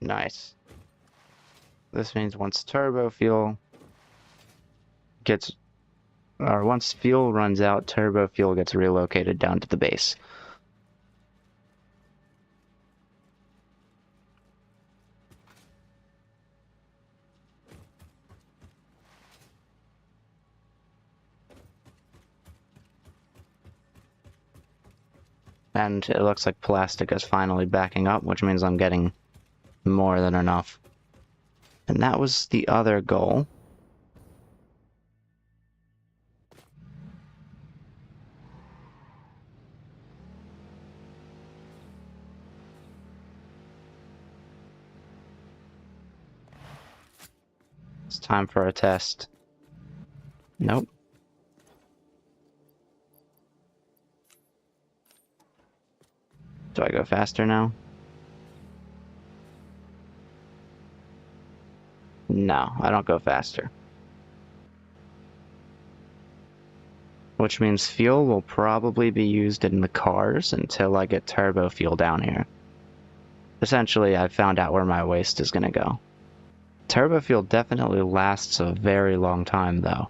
Nice. This means once turbo fuel gets, or once fuel runs out, turbo fuel gets relocated down to the base. And it looks like plastic is finally backing up, which means I'm getting more than enough. And that was the other goal. It's time for a test. Nope. Do I go faster now? No, I don't go faster. Which means fuel will probably be used in the cars until I get turbo fuel down here. Essentially, I've found out where my waste is gonna go. Turbo fuel definitely lasts a very long time, though.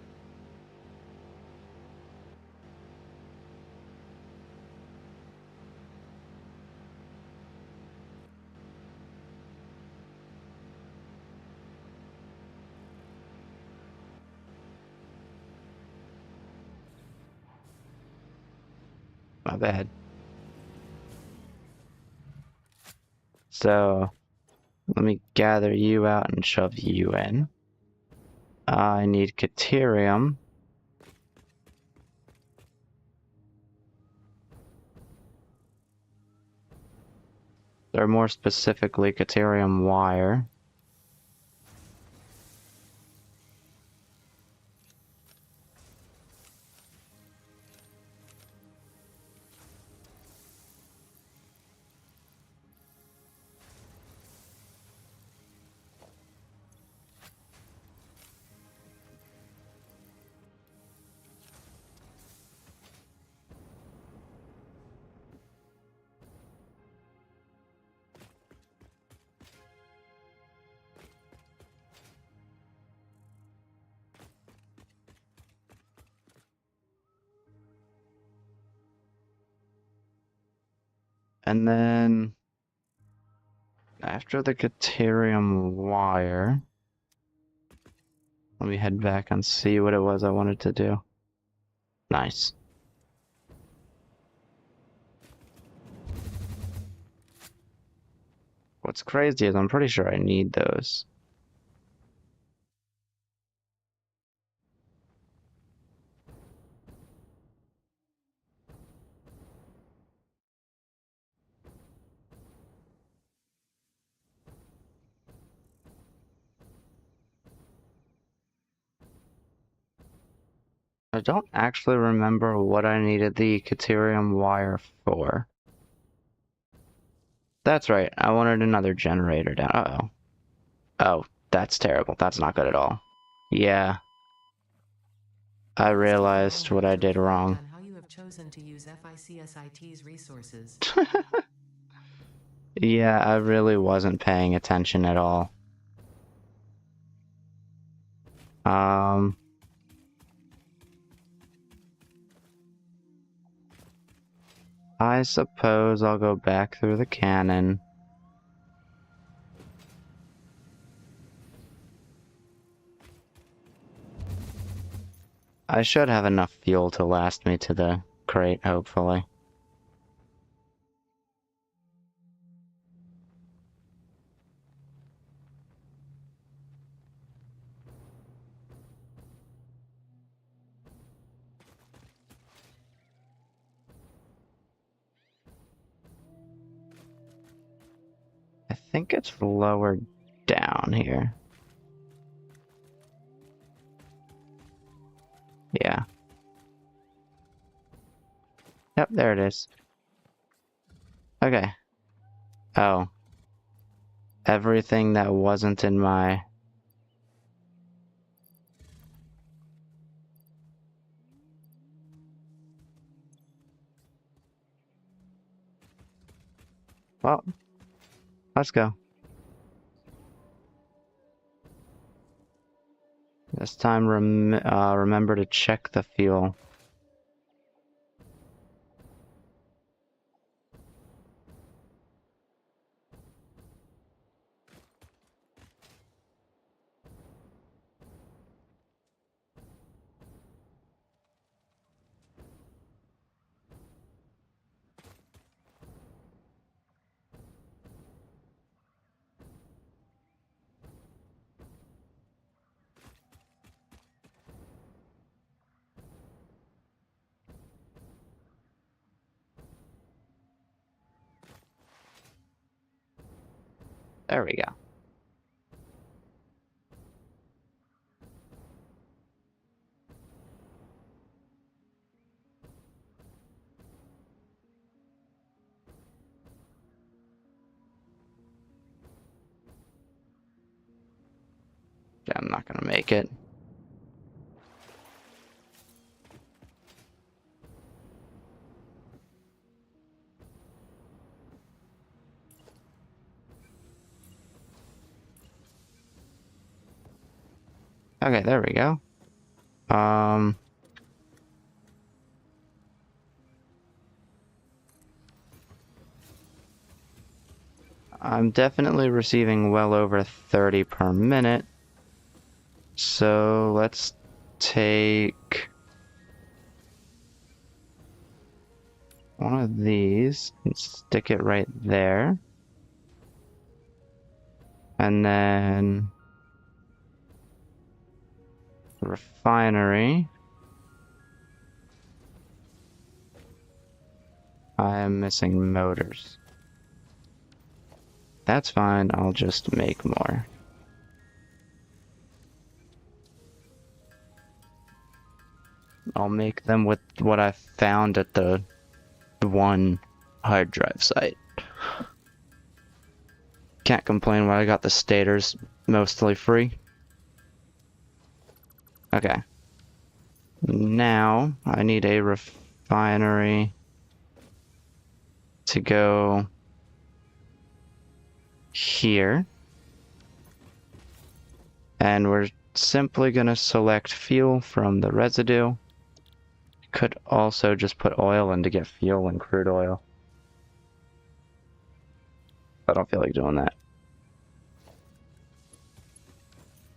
My bad. So, let me gather you out and shove you in. I need Caterium. Or more specifically, Caterium wire. And then, after the Caterium wire, let me head back and see what it was I wanted to do. Nice. What's crazy is I'm pretty sure I need those. I don't actually remember what I needed the Caterium wire for. That's right, I wanted another generator down. Uh-oh. Oh, that's terrible. That's not good at all. Yeah. I realized what I did wrong. On how you have chosen to use FICSIT's resources. Yeah, I really wasn't paying attention at all. I suppose I'll go back through the cannon. I should have enough fuel to last me to the crate, hopefully. I think it's lower down here. Yeah. Yep, there it is. Okay. Oh. Everything that wasn't in my... Well, let's go. This time, remember to check the fuel. There we go. Yeah, I'm not gonna make it. Okay, there we go. I'm definitely receiving well over 30 per minute. So let's take one of these and stick it right there. And then the refinery. I am missing motors. That's fine, I'll just make more. I'll make them with what I found at the one hard drive site. Can't complain when I got the stators mostly free. Okay. Now, I need a refinery to go here. And we're simply gonna select fuel from the residue. Could also just put oil in to get fuel and crude oil. I don't feel like doing that.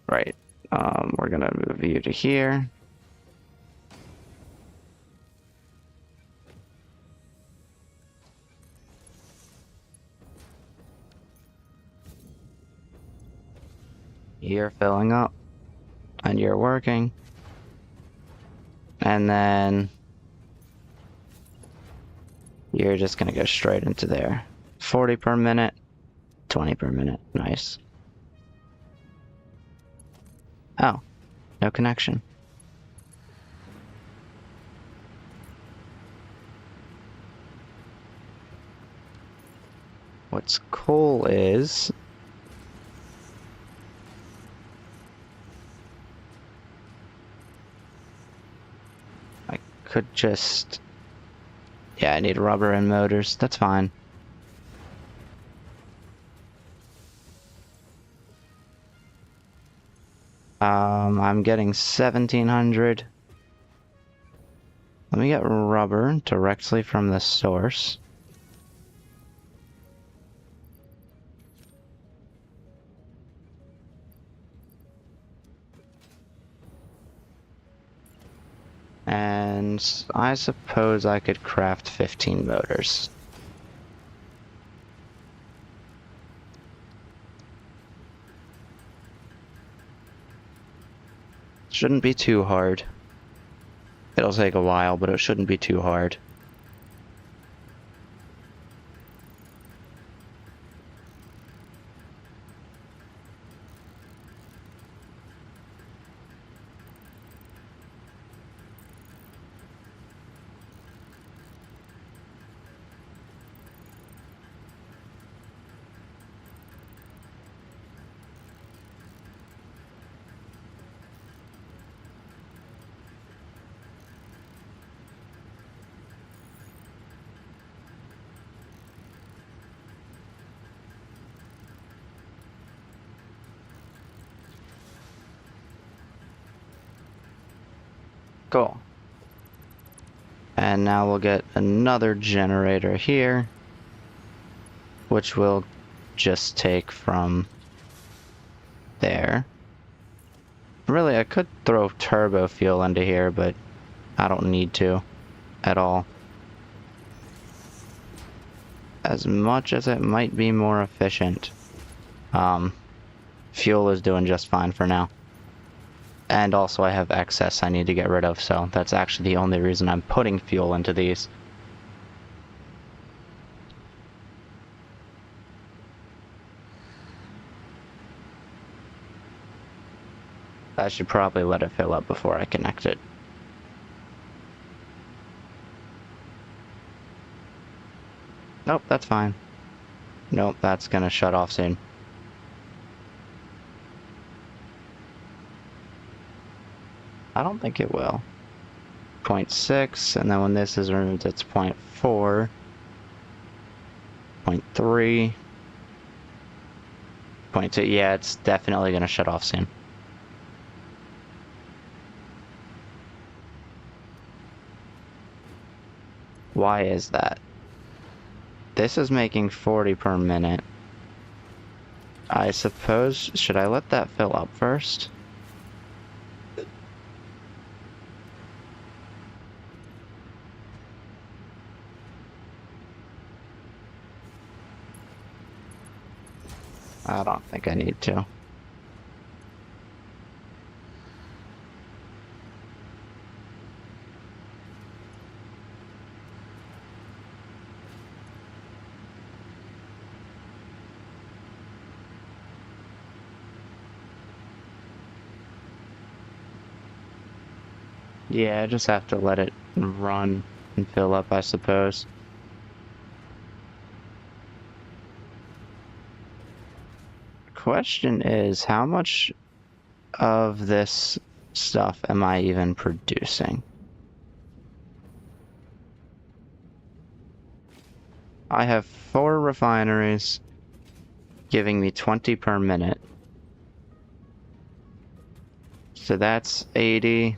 Right. We're gonna move you to here. You're filling up. And you're working. And then you're just gonna go straight into there. 40 per minute, 20 per minute. Nice. Oh, no connection. What's cool is I could just, yeah, I need rubber and motors. That's fine. I'm getting 1700. Let me get rubber directly from the source. And I suppose I could craft 15 motors. Shouldn't be too hard. It'll take a while, but it shouldn't be too hard. Cool. And now we'll get another generator here, which we'll just take from there. Really, I could throw turbo fuel into here, but I don't need to at all. As much as it might be more efficient, fuel is doing just fine for now. And also I have excess I need to get rid of, so that's actually the only reason I'm putting fuel into these. I should probably let it fill up before I connect it. Nope, that's fine. Nope, that's gonna shut off soon. I don't think it will. 0.6, and then when this is removed, it's 0.4. 0.3. 0.2. Yeah, it's definitely gonna shut off soon. Why is that? This is making 40 per minute. I suppose, should I let that fill up first? I don't think I need to. Yeah, I just have to let it run and fill up, I suppose. Question is, how much of this stuff am I even producing? I have 4 refineries giving me 20 per minute. So that's 80.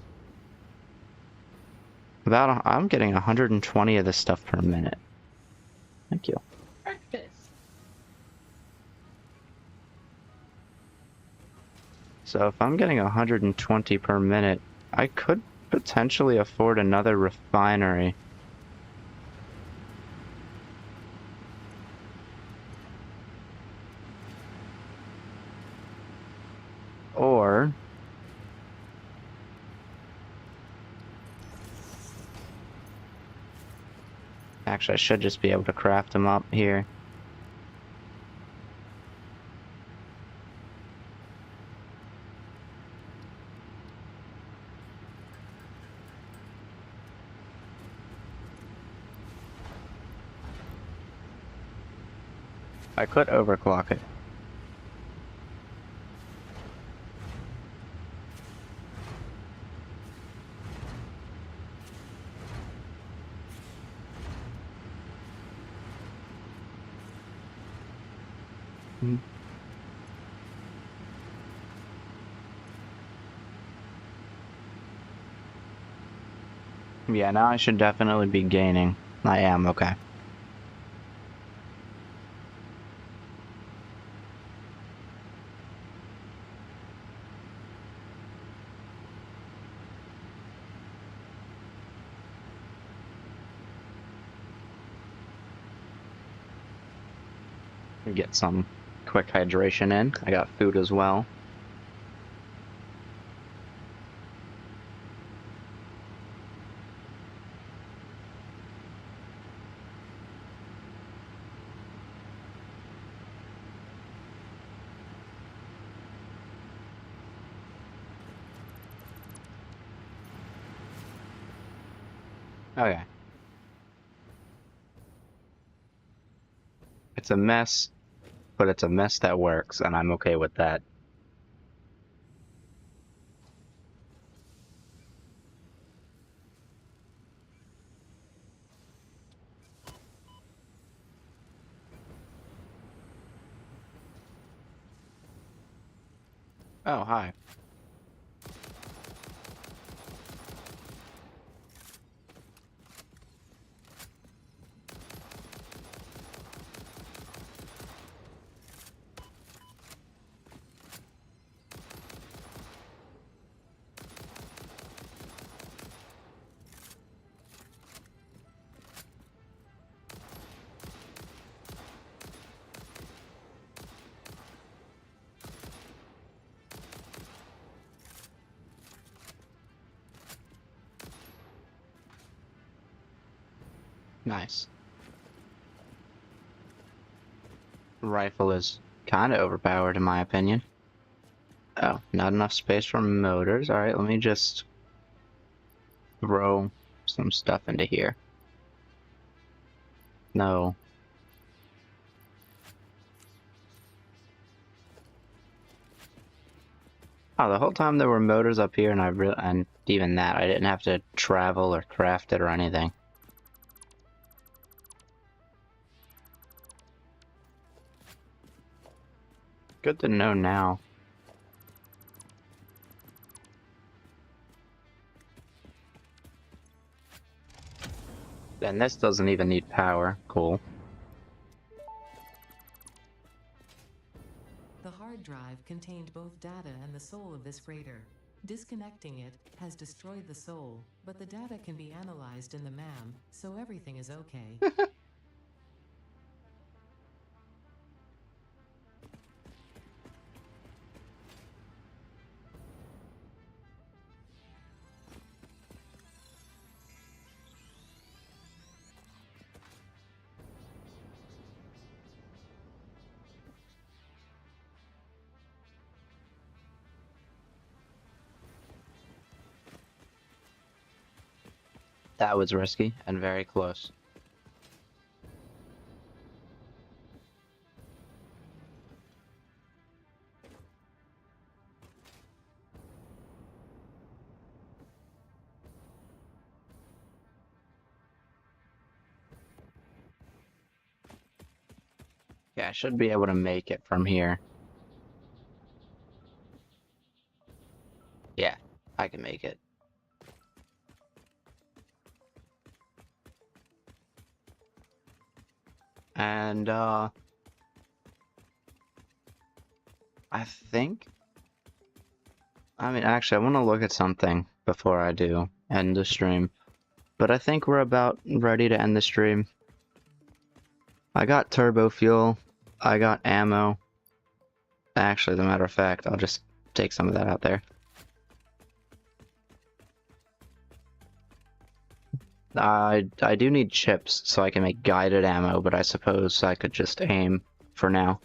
I'm getting 120 of this stuff per minute. Thank you. Breakfast. So if I'm getting 120 per minute, I could potentially afford another refinery. Or actually, I should just be able to craft them up here. I could overclock it. Yeah, now I should definitely be gaining. I am, okay. Get some quick hydration in. I got food as well. Okay. It's a mess, but it's a mess that works, and I'm okay with that. Oh, hi. Nice. Rifle is kind of overpowered in my opinion. Oh, not enough space for motors. Alright, let me just throw some stuff into here. No. Oh, the whole time there were motors up here, and and even that, I didn't have to travel or craft it or anything. Good to know now. And this doesn't even need power. Cool. The hard drive contained both data and the soul of this freighter. Disconnecting it has destroyed the soul, but the data can be analyzed in the MAM, so everything is okay. That was risky and very close. Yeah, I should be able to make it from here. Yeah, I can make it. And, I think... I mean, actually, I want to look at something before I do end the stream. But I think we're about ready to end the stream. I got turbo fuel. I got ammo. Actually, as a matter of fact, I'll just take some of that out there. I do need chips so I can make guided ammo, but I suppose I could just aim for now.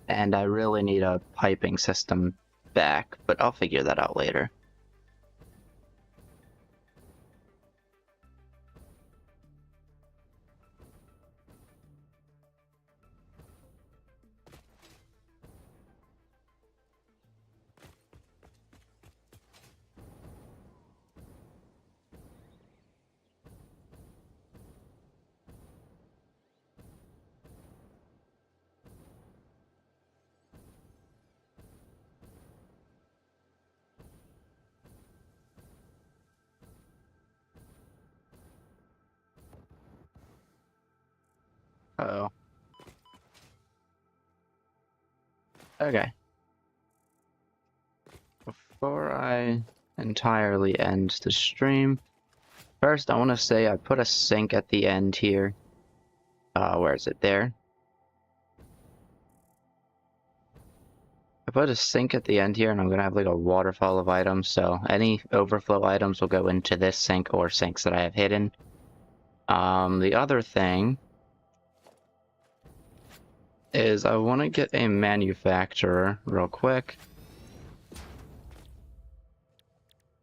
And I really need a piping system back, but I'll figure that out later. Uh-oh. Okay. Before I entirely end the stream, first I want to say I put a sink at the end here. Where is it? There. I put a sink at the end here, and I'm gonna have like a waterfall of items, so any overflow items will go into this sink or sinks that I have hidden. The other thing is I want to get a manufacturer real quick.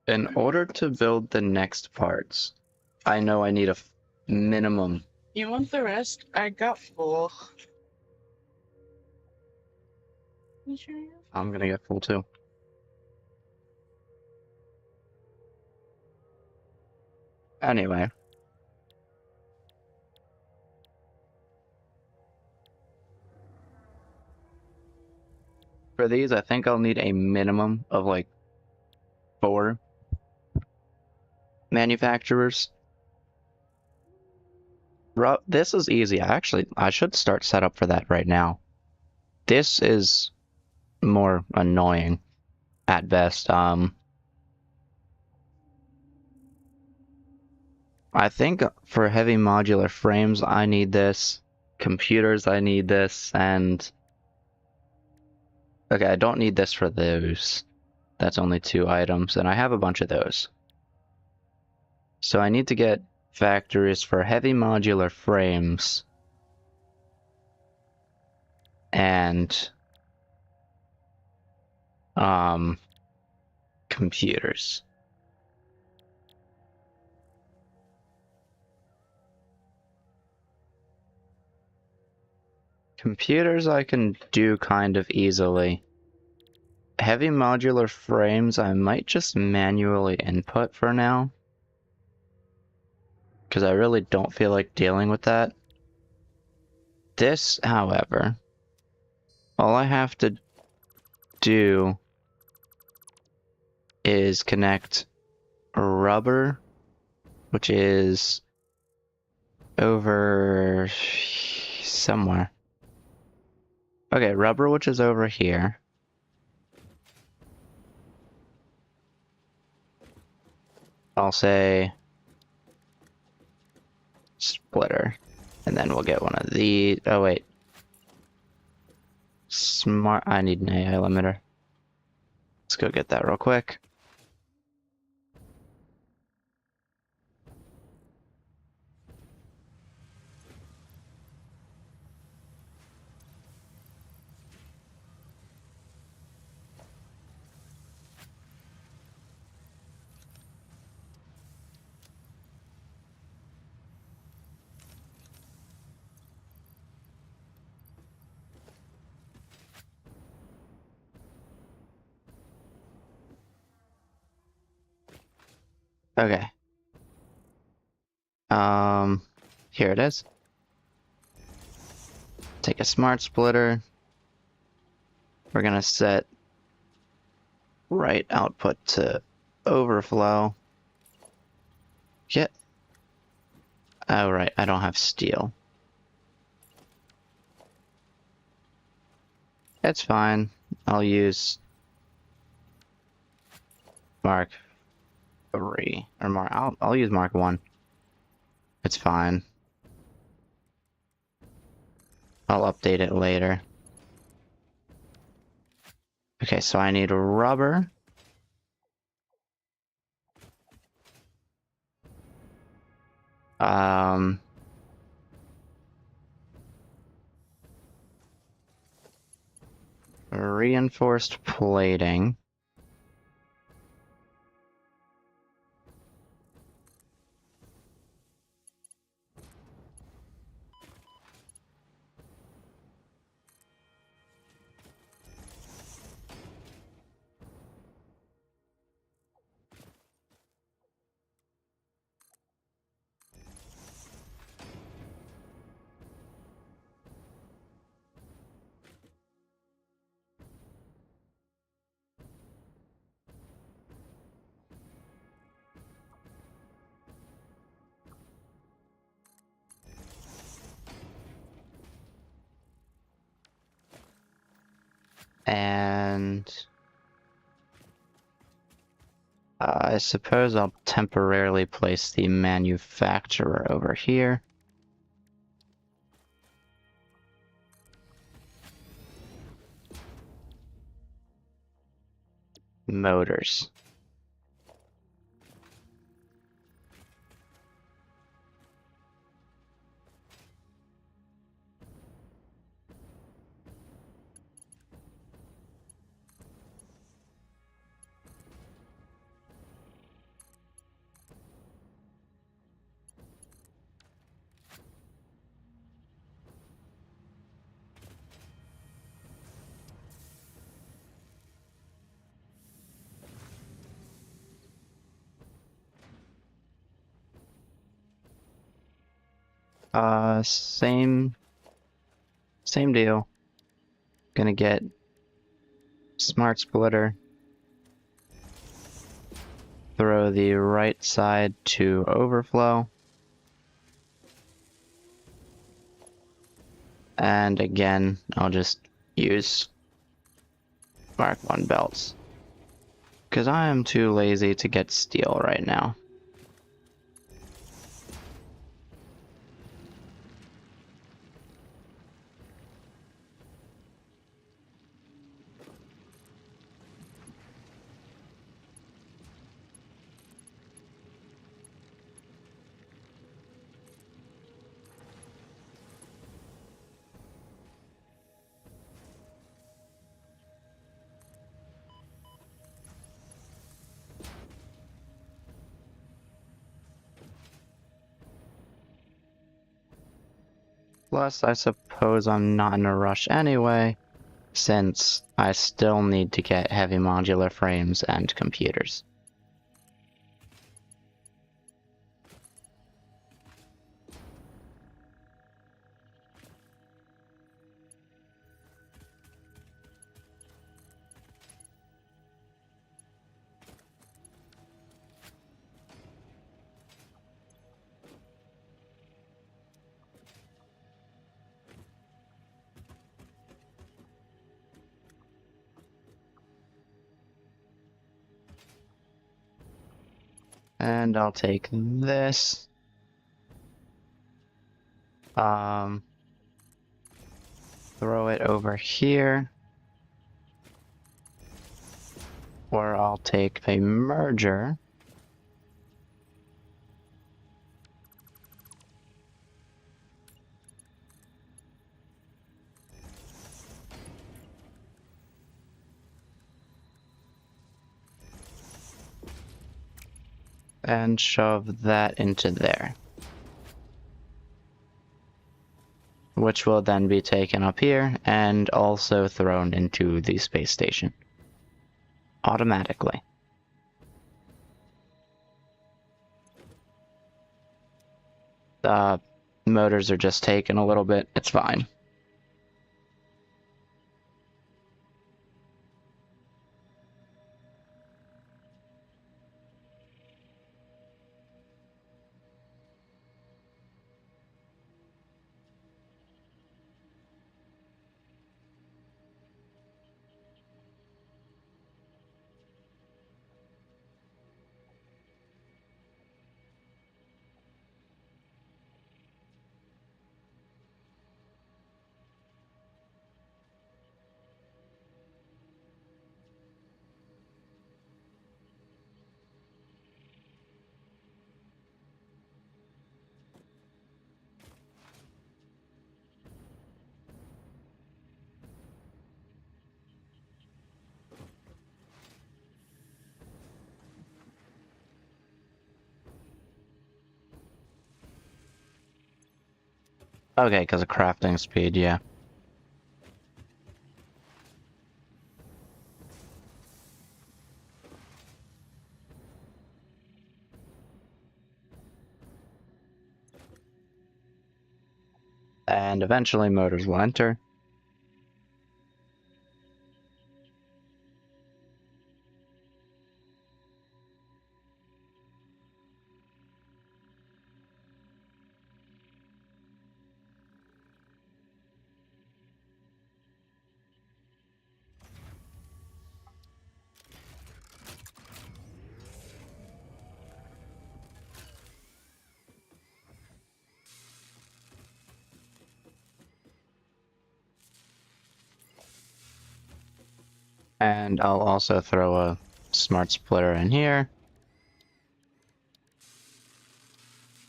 In order to build the next parts, I know I need a minimum. You want the rest? I got 4. You sure? I'm gonna get full too. Anyway. For these, I think I'll need a minimum of like 4 manufacturers. This is easy. I should start setup for that right now. This is more annoying at best. I think for heavy modular frames, I need this. Computers, I need this, and okay, I don't need this for those. That's only 2 items, and I have a bunch of those. So I need to get factories for heavy modular frames and computers. Computers I can do kind of easily. Heavy modular frames I might just manually input for now, because I really don't feel like dealing with that. This, however, all I have to do is connect rubber, which is over somewhere. Okay, rubber, which is over here. I'll say splitter, and then we'll get one of these. Oh wait, smart. I need an AI limiter. Let's go get that real quick. Okay. Here it is. Take a smart splitter. We're gonna set right output to overflow. Get. Oh, right, I don't have steel. It's fine. I'll use Mark 3 or Mark. I'll use Mark 1. It's fine. I'll update it later. Okay, so I need rubber. Reinforced plating. And I suppose I'll temporarily place the manufacturer over here. Motors. Same deal. Gonna get smart splitter. Throw the right side to overflow. And again, I'll just use Mark 1 belts. Because I am too lazy to get steel right now. Plus, I suppose I'm not in a rush anyway, since I still need to get heavy modular frames and computers. And I'll take this. Throw it over here. Or I'll take a merger. And shove that into there. Which will then be taken up here and also thrown into the space station. Automatically. The motors are just taking a little bit, it's fine. Okay, because of crafting speed, yeah. And eventually motors will enter. And I'll also throw a smart splitter in here,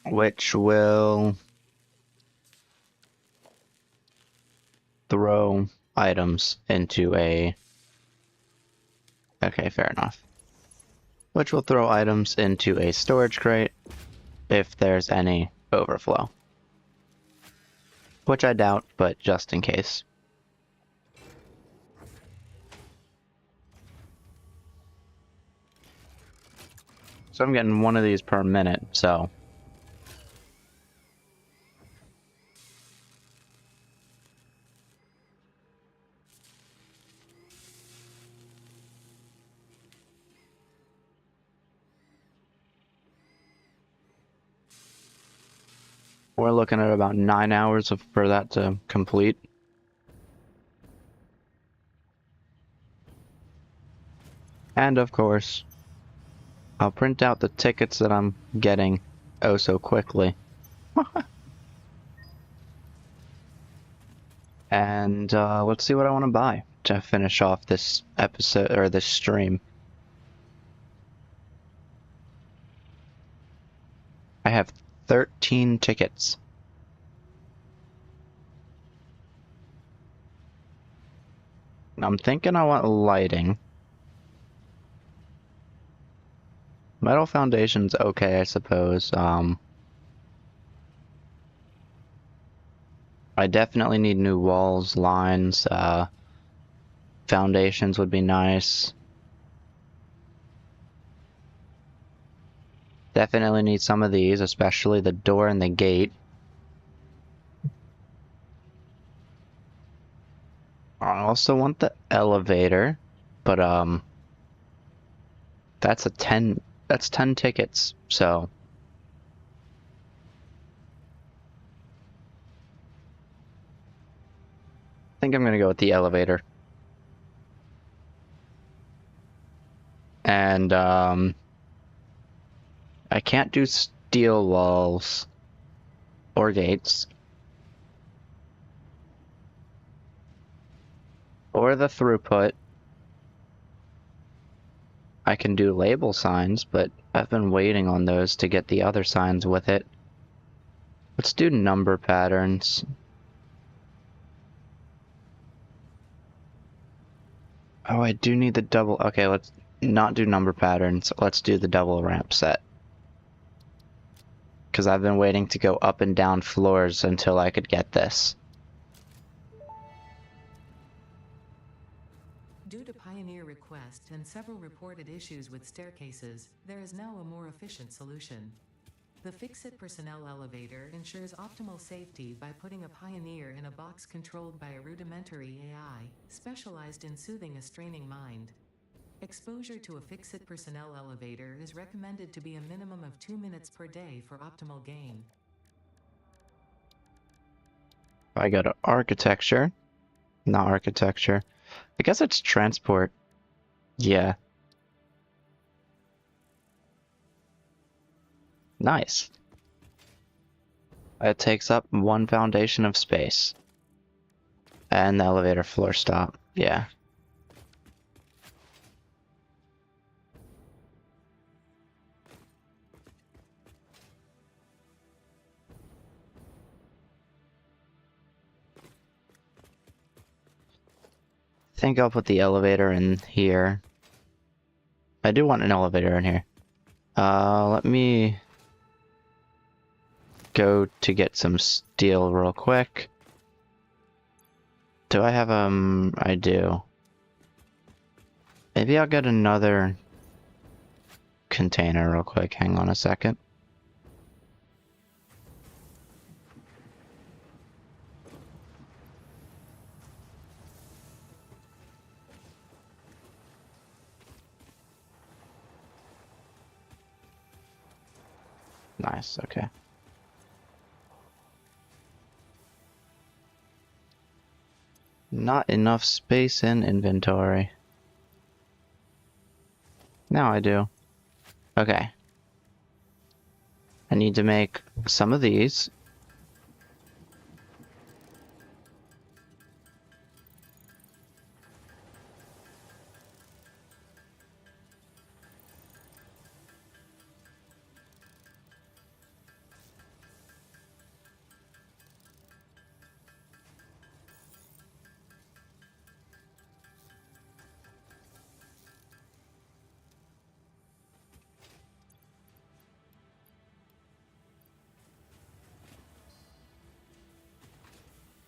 which will throw items into a... Okay, fair enough. Which will throw items into a storage crate if there's any overflow. Which I doubt, but just in case. So I'm getting one of these per minute, so... We're looking at about 9 hours for that to complete. And of course, I'll print out the tickets that I'm getting oh so quickly. And let's see what I want to buy to finish off this episode, or this stream. I have 13 tickets. I'm thinking I want lighting. Metal foundation's okay, I suppose. I definitely need new walls, lines, foundations would be nice. Definitely need some of these, especially the door and the gate. I also want the elevator, but that's 10 tickets, so I think I'm gonna go with the elevator. And I can't do steel walls or gates or the throughput. I can do label signs, but I've been waiting on those to get the other signs with it. Let's do number patterns. Oh, I do need the double. Okay, let's not do number patterns. Let's do the double ramp set. Because I've been waiting to go up and down floors until I could get this. Due to Pioneer request and several reported issues with staircases, there is now a more efficient solution. The Fix-It personnel elevator ensures optimal safety by putting a Pioneer in a box controlled by a rudimentary AI, specialized in soothing a straining mind. Exposure to a Fix-It personnel elevator is recommended to be a minimum of 2 minutes per day for optimal gain. I go to architecture. Not architecture. I guess it's transport. Yeah. Nice. It takes up 1 foundation of space. And the elevator floor stop. Yeah. I think I'll put the elevator in here. I do want an elevator in here. Let me go to get some steel real quick. Do I have, I do. Maybe I'll get another container real quick. Hang on a second. Nice, okay. Not enough space in inventory. Now I do. Okay. I need to make some of these.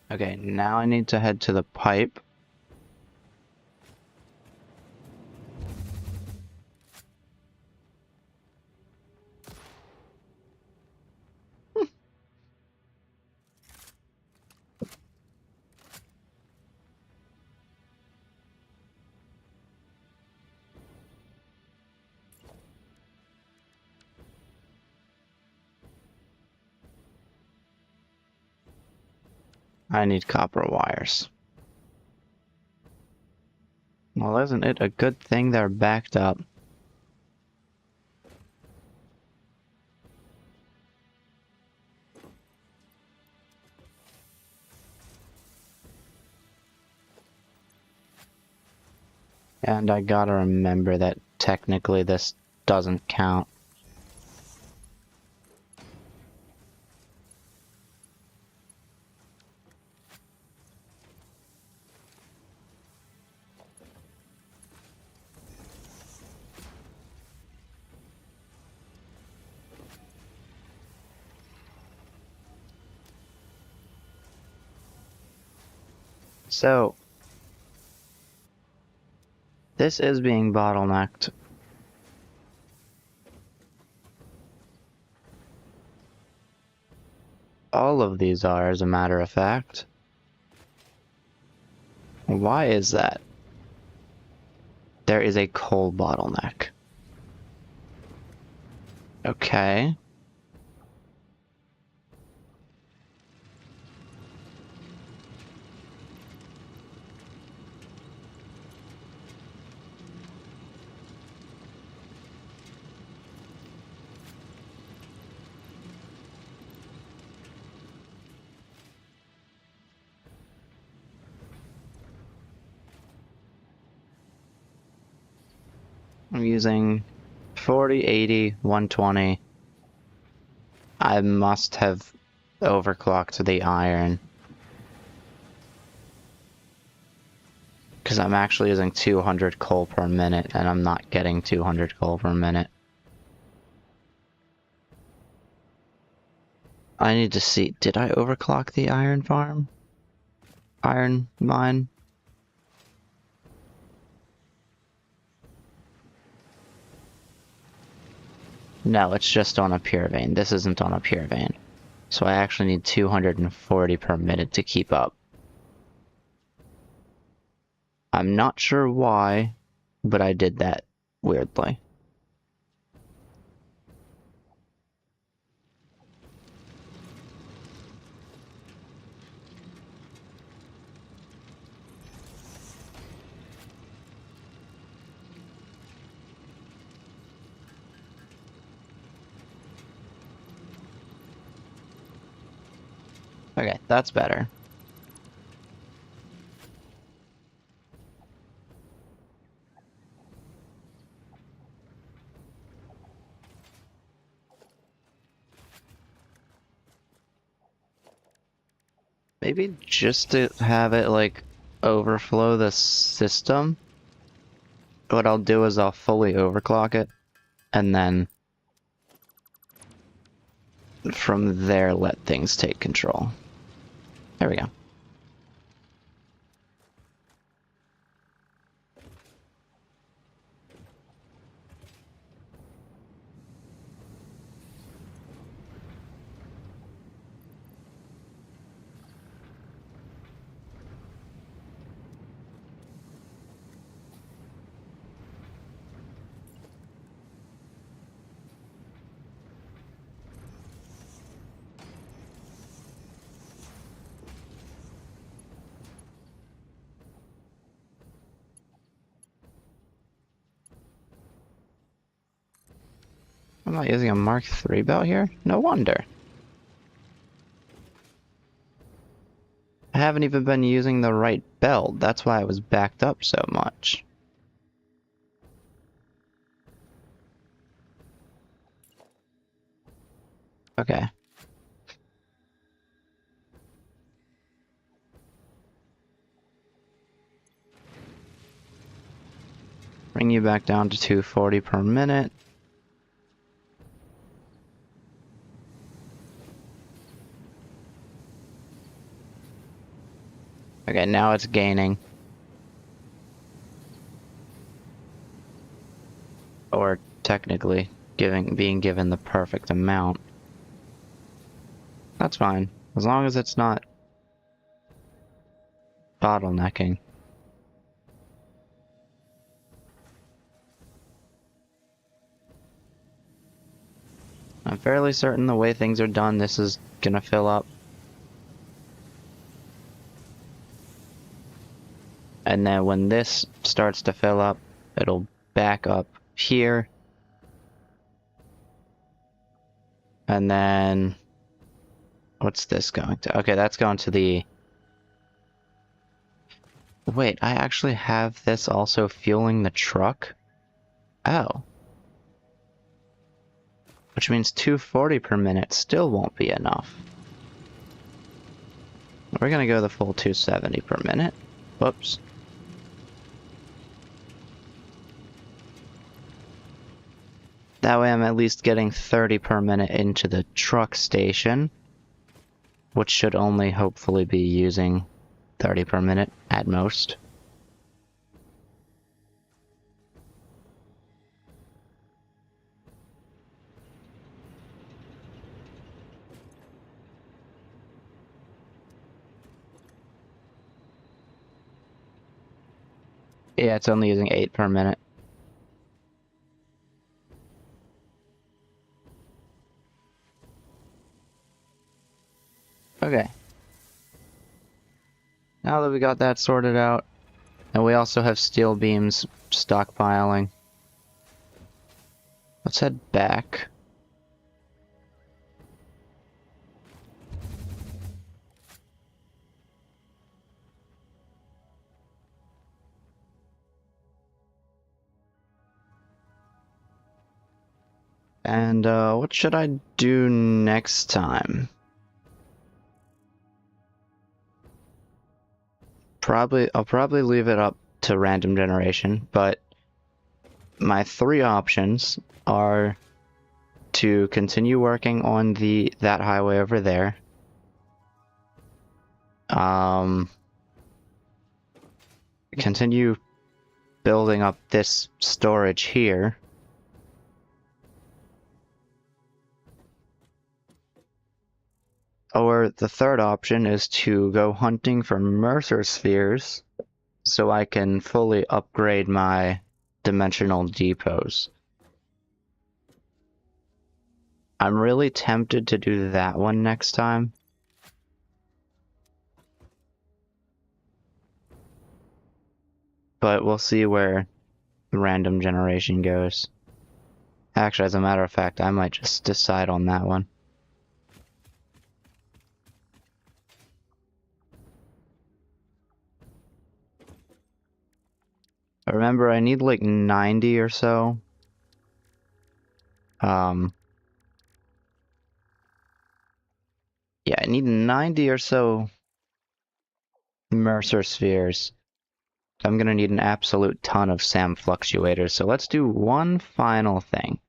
Okay, now I need to head to the pipe. I need copper wires. Well, isn't it a good thing they're backed up? And I gotta remember that technically this doesn't count. So, this is being bottlenecked. All of these are, as a matter of fact. Why is that? There is a coal bottleneck. Okay. I'm using 40, 80, 120. I must have overclocked the iron. Because I'm actually using 200 coal per minute, and I'm not getting 200 coal per minute. I need to see, did I overclock the iron farm? Iron mine? No, it's just on a pure vein. This isn't on a pure vein. So I actually need 240 per minute to keep up. I'm not sure why, but I did that weirdly. Okay, that's better. Maybe just to have it, like, overflow the system, what I'll do is I'll fully overclock it, and then from there let things take control. There we go. I'm not using a Mark III belt here? No wonder. I haven't even been using the right belt, that's why I was backed up so much. Okay. Bring you back down to 240 per minute. Okay, now it's gaining. Or technically, being given the perfect amount. That's fine, as long as it's not bottlenecking. I'm fairly certain the way things are done, this is gonna fill up. And then when this starts to fill up, it'll back up here. And then, what's this going to? Okay, that's going to the... Wait, I actually have this also fueling the truck? Oh. Which means 240 per minute still won't be enough. We're gonna go the full 270 per minute. Whoops. That way I'm at least getting 30 per minute into the truck station, which should only hopefully be using 30 per minute at most. Yeah, it's only using 8 per minute. Okay. Now that we got that sorted out, and we also have steel beams stockpiling, let's head back. And what should I do next time? I'll probably leave it up to random generation, but my 3 options are to continue working on that highway over there. Continue building up this storage here. Or the third option is to go hunting for Mercer spheres so I can fully upgrade my dimensional depots. I'm really tempted to do that one next time. But we'll see where random generation goes. Actually, as a matter of fact, I might just decide on that one. Remember, I need like 90 or so. Yeah, I need 90 or so Mercer spheres. I'm gonna need an absolute ton of SAM fluctuators, so let's do one final thing.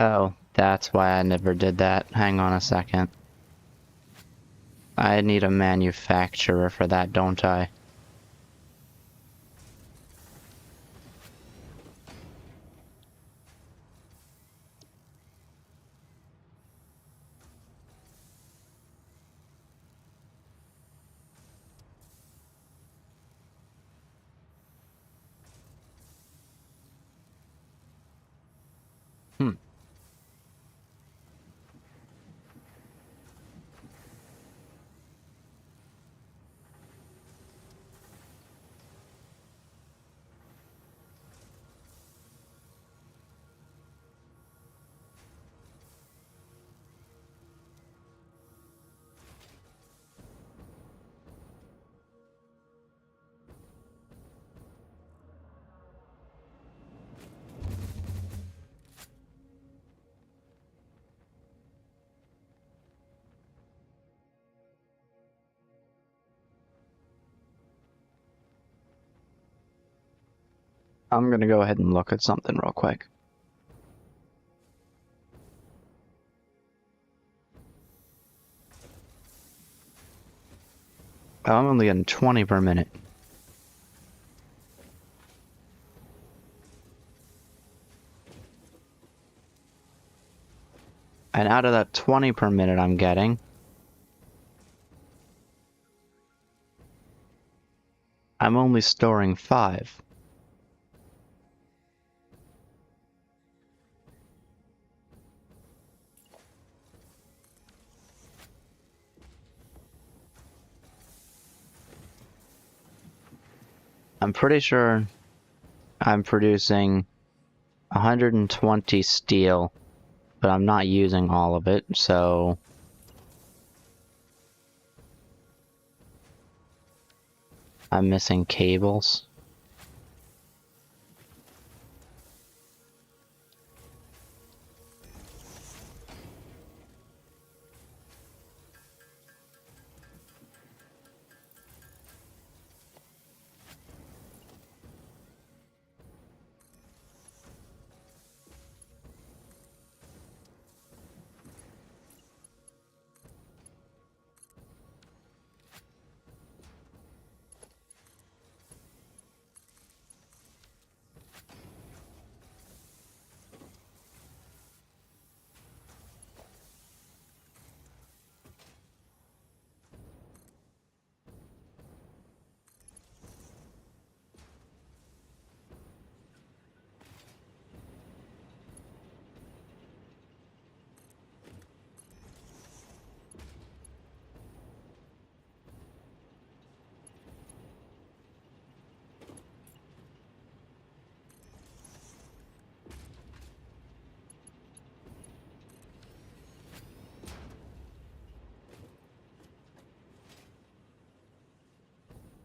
Oh, that's why I never did that. Hang on a second. I need a manufacturer for that, don't I? Hmm. I'm gonna go ahead and look at something real quick. Oh, I'm only getting 20 per minute. And out of that 20 per minute I'm getting, I'm only storing 5. I'm pretty sure I'm producing 120 steel, but I'm not using all of it, so I'm missing cables.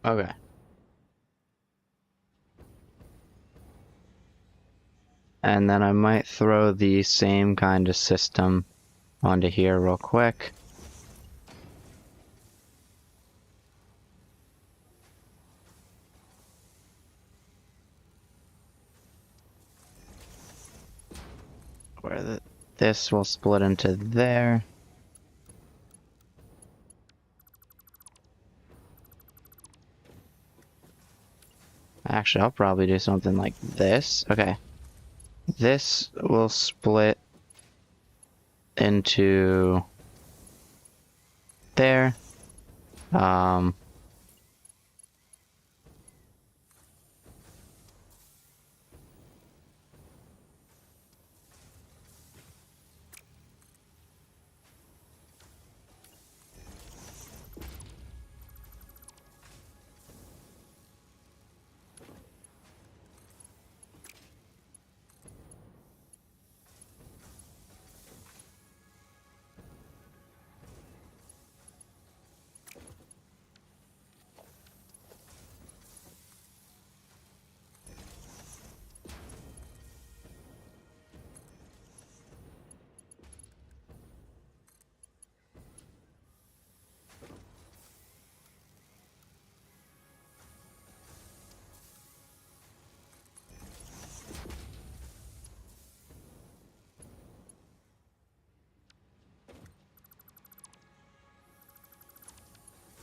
Okay. And then I might throw the same kind of system onto here real quick. Where this will split into there. Actually, I'll probably do something like this. Okay. This will split into there.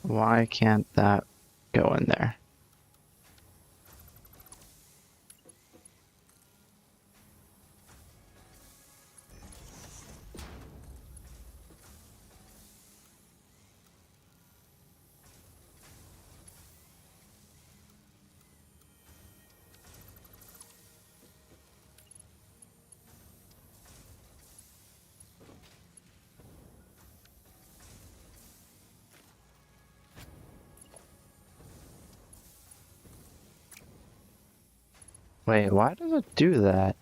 Why can't that go in there? Wait, why does it do that?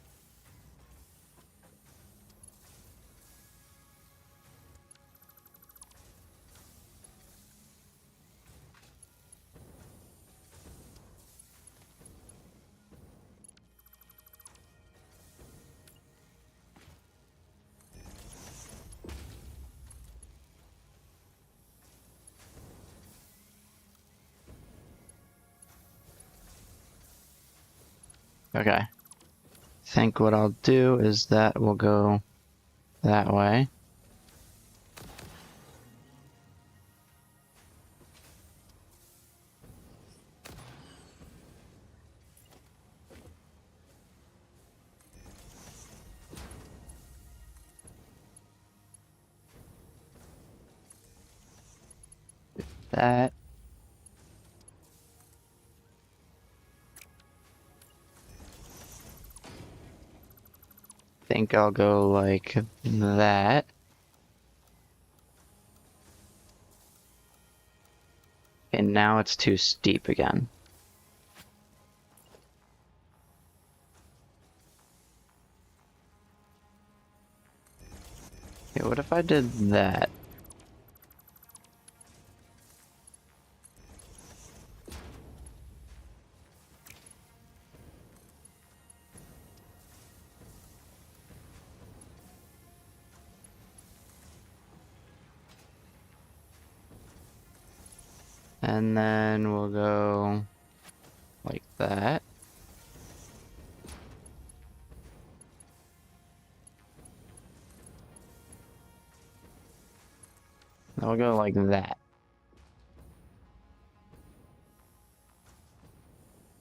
Okay. Think what I'll do is that will go that way. That. Think I'll go like that. And now it's too steep again. Okay, what if I did that? And then we'll go like that. Then we'll go like that.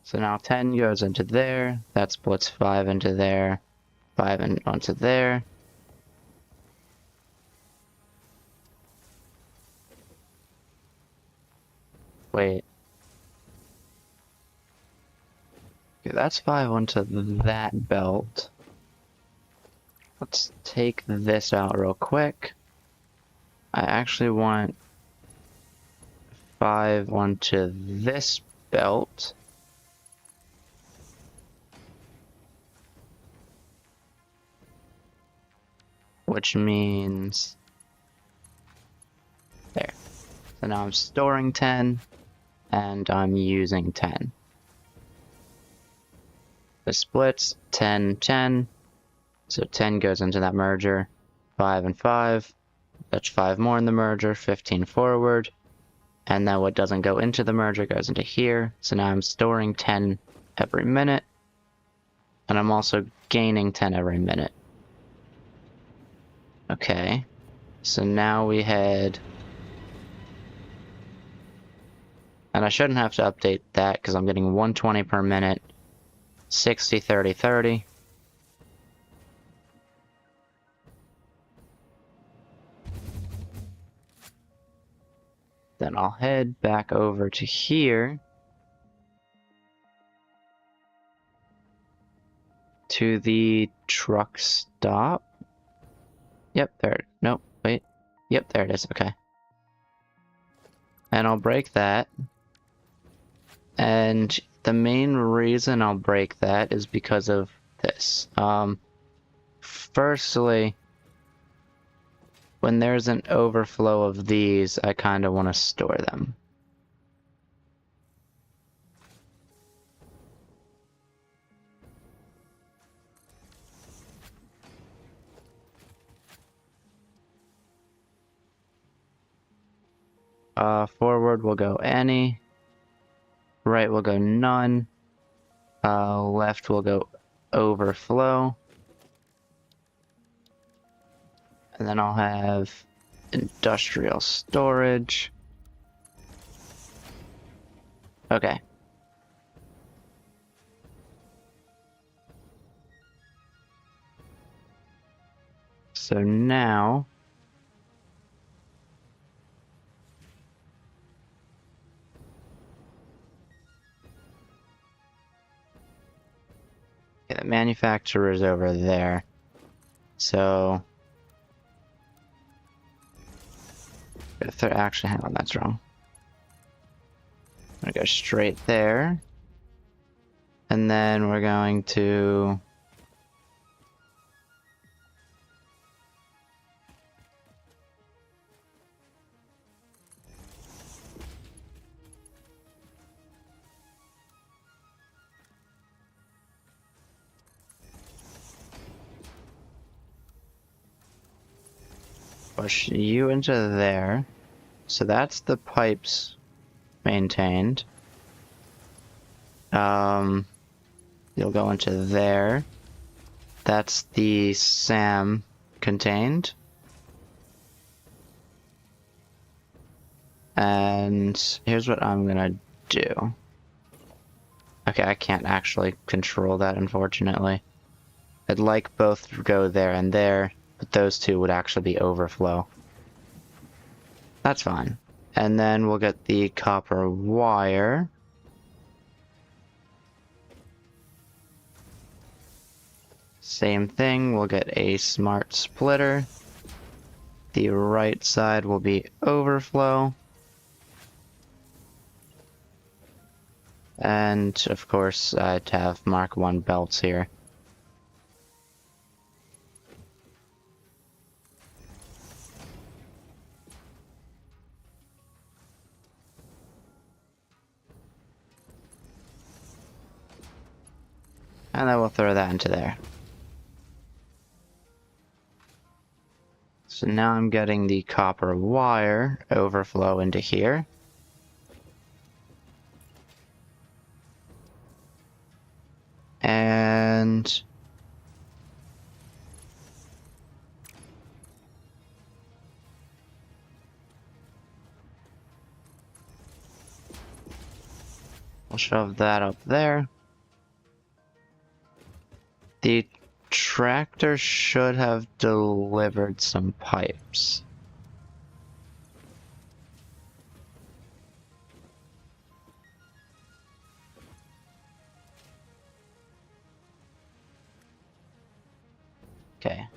So now 10 goes into there, that splits 5 into there, 5 onto there. Wait. Okay, that's 5 onto that belt. Let's take this out real quick. I actually want 5 onto this belt. Which means there. So now I'm storing 10 and I'm using 10. The splits 10, 10. So 10 goes into that merger. 5 and 5. That's 5 more in the merger, 15 forward. And then what doesn't go into the merger goes into here. So now I'm storing 10 every minute. And I'm also gaining 10 every minute. Okay. So now we head... And I shouldn't have to update that because I'm getting 120 per minute. 60, 30, 30. Then I'll head back over to here. To the truck stop. Yep, there. Nope, wait. Yep, there it is. Okay. And I'll break that. And the main reason I'll break that is because of this. Firstly, when there's an overflow of these, I kind of want to store them. Forward will go any. Right will go none. Left will go overflow. And then I'll have industrial storage. Okay. So now... Okay, the manufacturer is over there. So... If they're actually, hang on, that's wrong. I'm gonna go straight there. And then we're going to... push you into there. So that's the pipes maintained. You'll go into there. That's the SAM contained. And here's what I'm gonna do. Okay, I can't actually control that, unfortunately. I'd like both to go there and there, but those two would actually be overflow. That's fine. And then we'll get the copper wire. Same thing, we'll get a smart splitter. The right side will be overflow. And of course, I'd have Mark 1 belts here. And then we'll throw that into there. So now I'm getting the copper wire overflow into here. And we'll shove that up there. The tractor should have delivered some pipes. Okay.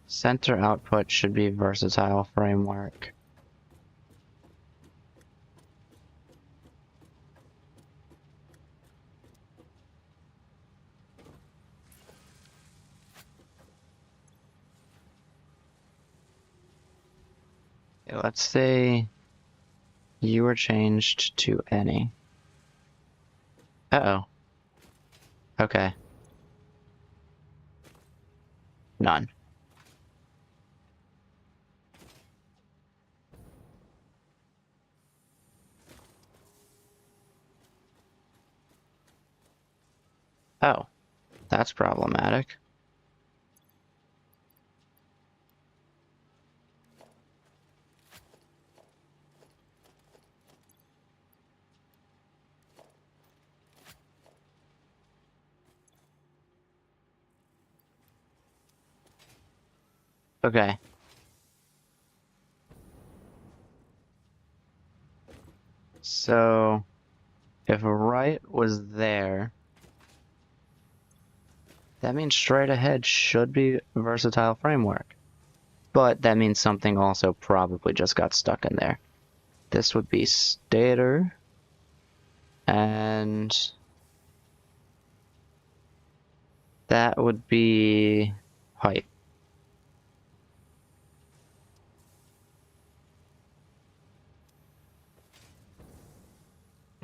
Center output should be versatile framework. Okay, let's say you were changed to any. Uh-oh. Okay. None. Oh, that's problematic. Okay. So, if right was there, that means straight ahead should be versatile framework. But that means something also probably just got stuck in there. This would be stator. And that would be height.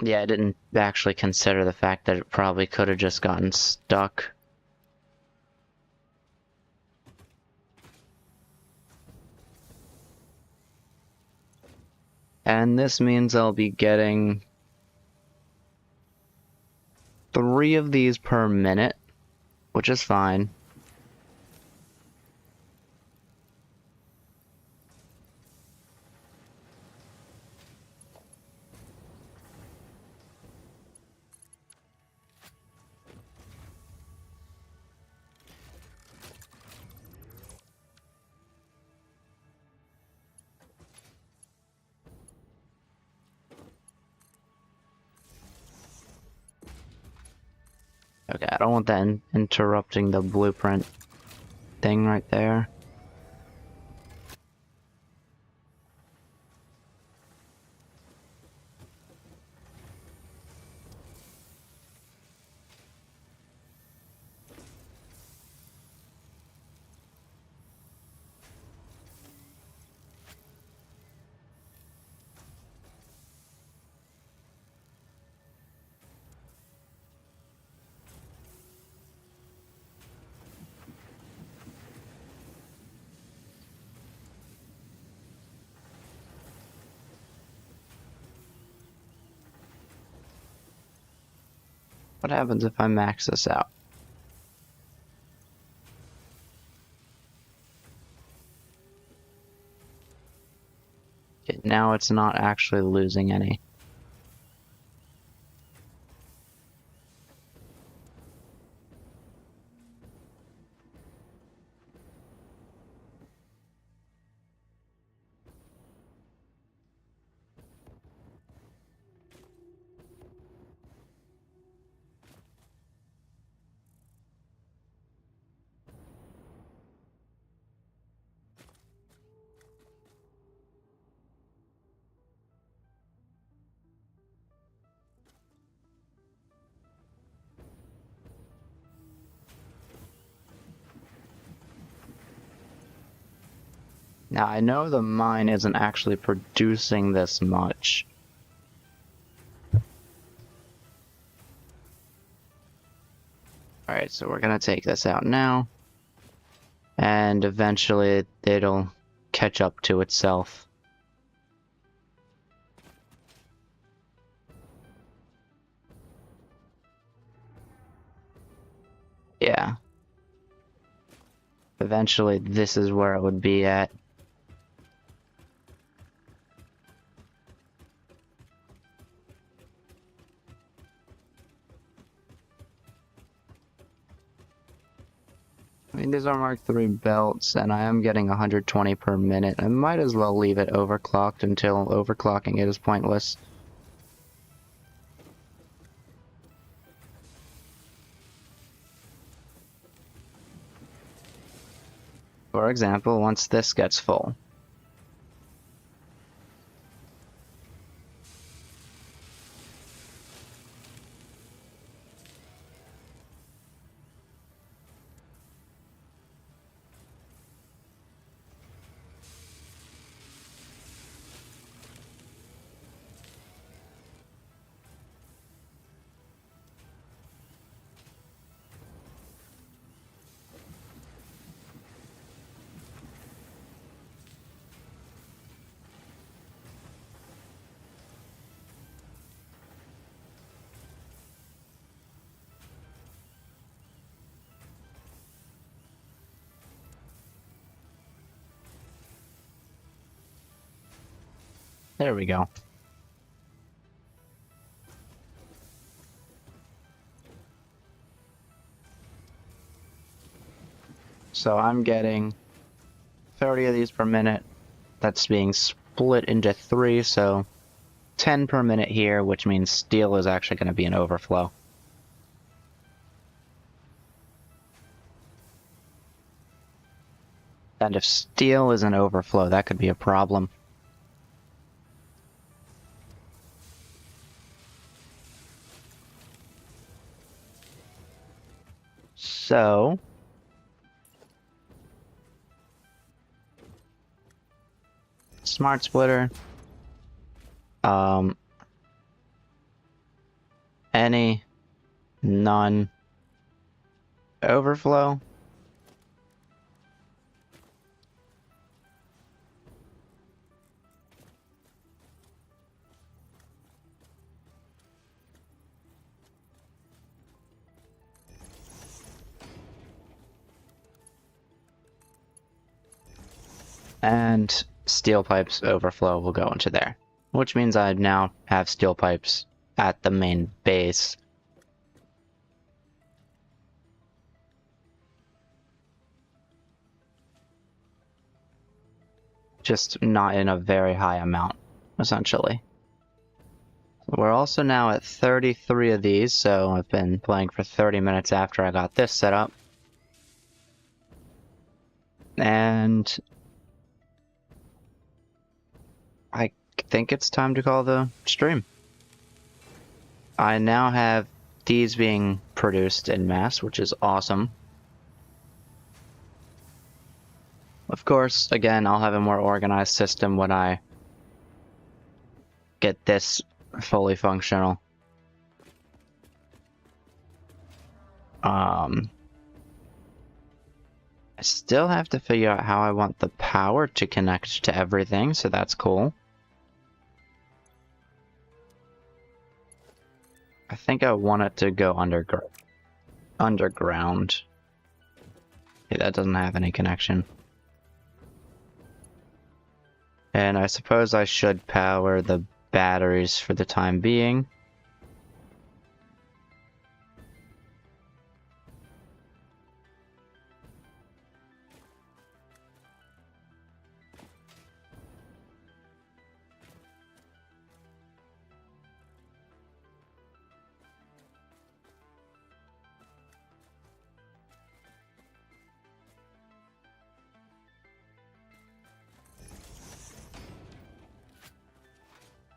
Yeah, I didn't actually consider the fact that it probably could have just gotten stuck. And this means I'll be getting 3 of these per minute, which is fine. Okay, I don't want that interrupting the blueprint thing right there. What happens if I max this out? Okay, now it's not actually losing any. Now I know the mine isn't actually producing this much. Alright, so we're gonna take this out now. And eventually it'll catch up to itself. Yeah. Eventually this is where it would be at. I mean, these are Mark III belts, and I am getting 120 per minute. I might as well leave it overclocked until overclocking it is pointless. For example, once this gets full. There we go. So I'm getting 30 of these per minute. That's being split into 3, so 10 per minute here, which means steel is actually going to be an overflow. And if steel is an overflow, that could be a problem. So smart splitter. Any, none, overflow. And steel pipes overflow will go into there, which means I now have steel pipes at the main base. Just not in a very high amount, essentially. We're also now at 33 of these, so I've been playing for 30 minutes after I got this set up. And I think it's time to call the stream. I now have these being produced en masse, which is awesome. Of course, again, I'll have a more organized system when I get this fully functional. I still have to figure out how I want the power to connect to everything, so that's cool. I think I want it to go underground. Okay, that doesn't have any connection. And I suppose I should power the batteries for the time being.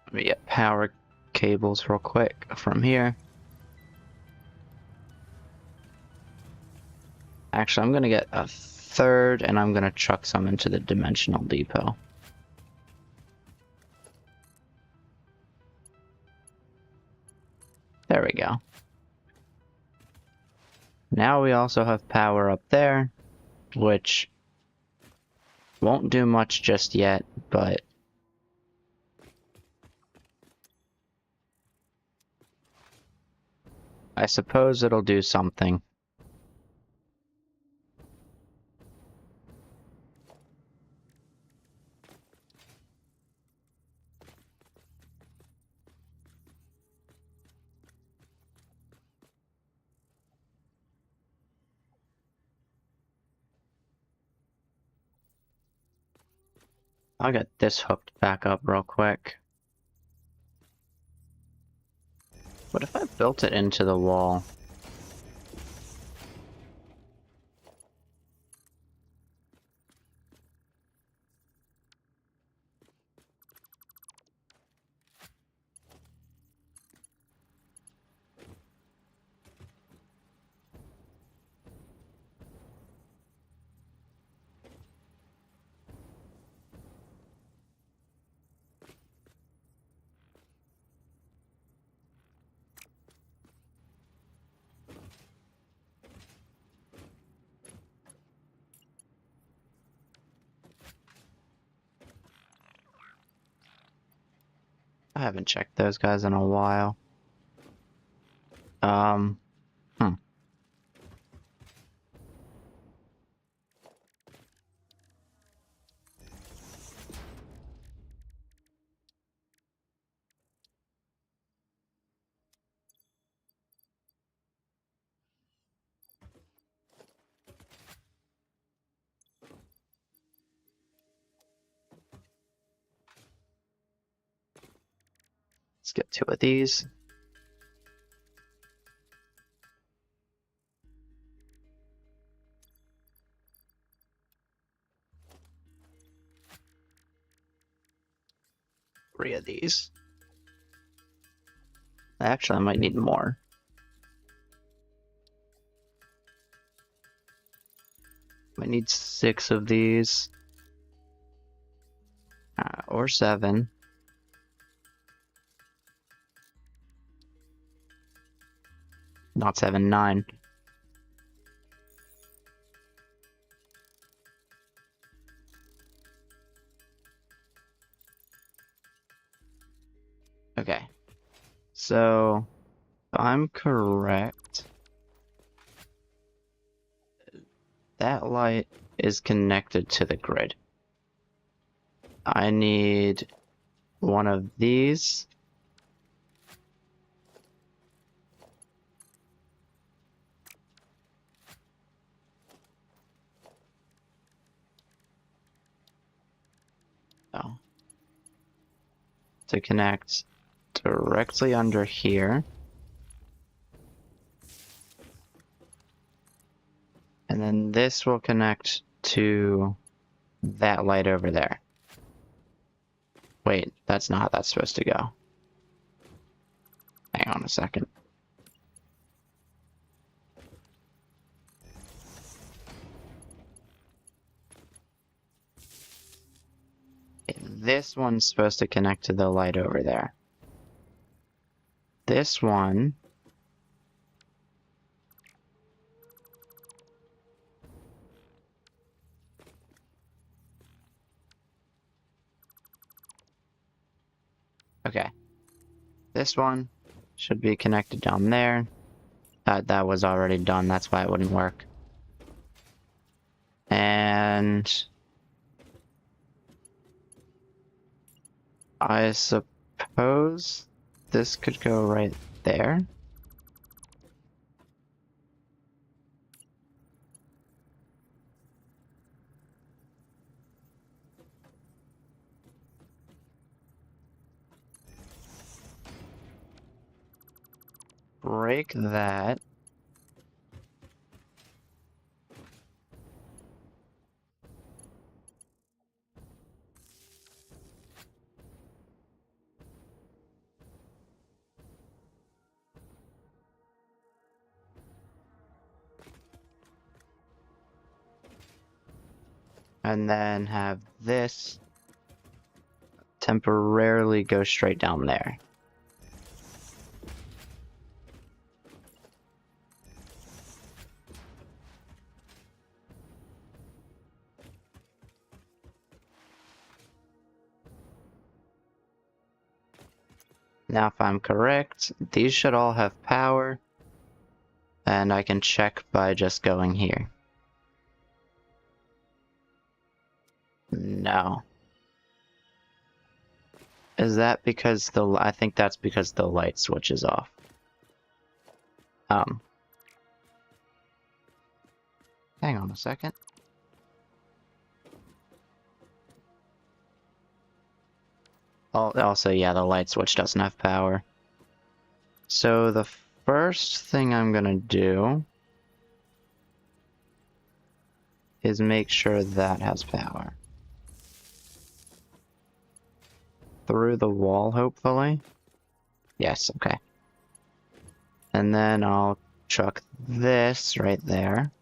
Let me get power cables real quick from here. Actually, I'm gonna get a third, and I'm gonna chuck some into the dimensional depot. There we go. Now we also have power up there, which won't do much just yet, but I suppose it'll do something. I'll get this hooked back up real quick. What if I built it into the wall? I haven't checked those guys in a while. Hmm. Let's get 2 of these. Three of these. Actually, I might need more. I need 6 of these. Or 7. Not 7, 9. Okay. So, if I'm correct, that light is connected to the grid. I need one of these. Oh. To connect directly under here. And then this will connect to that light over there. Wait, that's not how that's supposed to go. Hang on a second. This one's supposed to connect to the light over there. This one okay. This one should be connected down there. That was already done, that's why it wouldn't work. And I suppose this could go right there. Break that. And then have this temporarily go straight down there. Now if I'm correct, these should all have power. And I can check by just going here. No. Is that because I think that's because the light switch is off. Hang on a second. Oh, also, yeah, the light switch doesn't have power. So the first thing I'm gonna do is make sure that has power. Through the wall, hopefully. Yes, okay. And then I'll chuck this right there.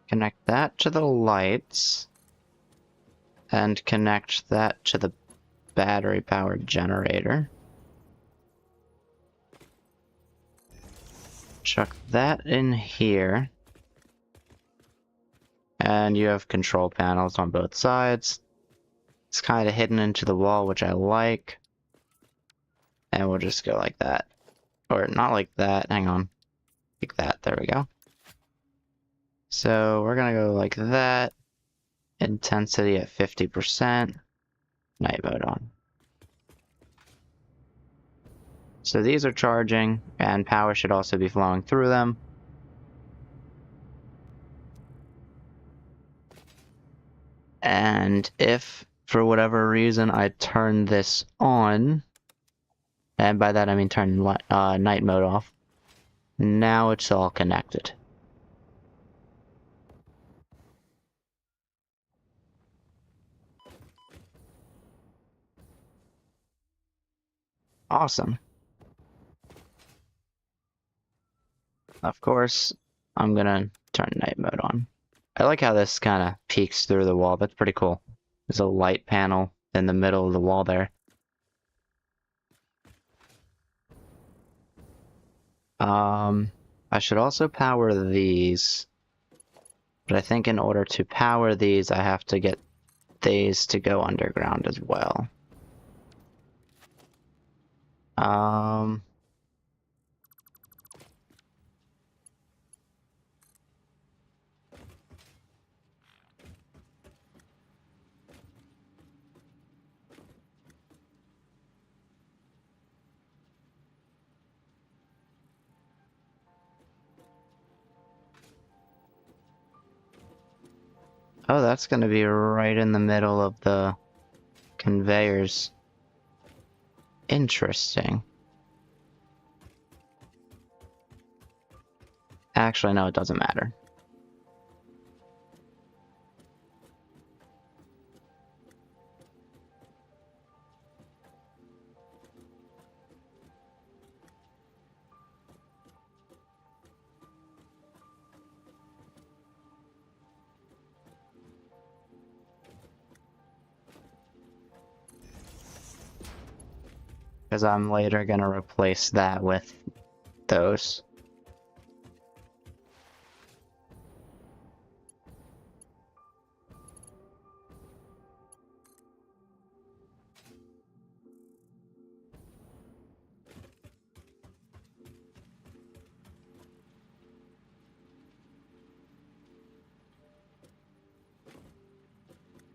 Connect that to the lights. And connect that to the battery-powered generator. Chuck that in here. And you have control panels on both sides. It's kind of hidden into the wall, which I like. And we'll just go like that. Or not like that, hang on. Like that, there we go. So we're gonna go like that. Intensity at 50%. Night mode on. So these are charging, and power should also be flowing through them. And if, for whatever reason, I turn this on, and by that I mean turn night mode off, now it's all connected. Awesome. Of course, I'm gonna turn night mode on. I like how this kind of peeks through the wall. That's pretty cool. There's a light panel in the middle of the wall there. I should also power these. But I think in order to power these, I have to get these to go underground as well. Oh, that's gonna be right in the middle of the conveyors. Interesting. Actually, no, it doesn't matter. Because I'm later gonna replace that with those.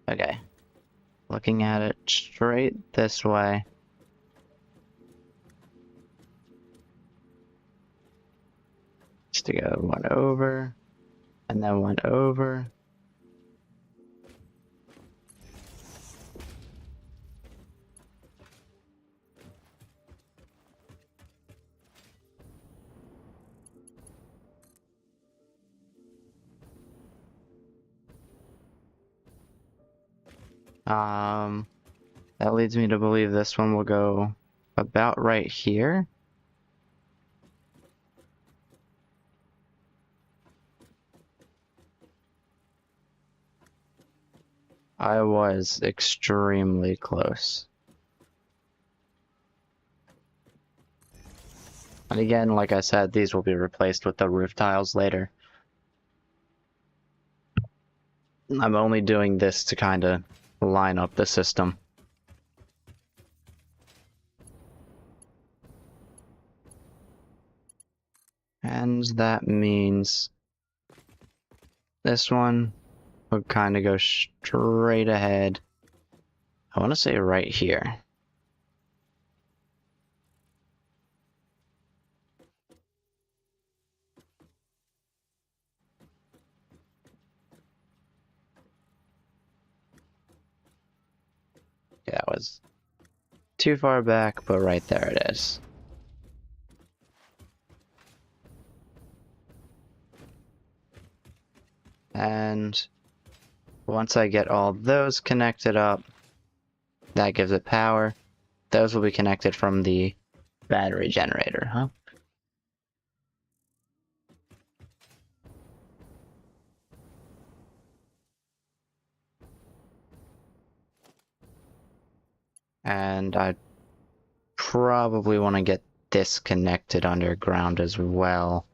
Okay. Looking at it straight this way. Just to go one over, and then one over. That leads me to believe this one will go about right here. I was extremely close. And again, like I said, these will be replaced with the roof tiles later. I'm only doing this to kind of line up the system. And that means this one will kind of go straight ahead. I want to say right here. Yeah, it was too far back, but right there it is. And once I get all those connected up, that gives it power. Those will be connected from the battery generator, huh? And I probably want to get this connected underground as well.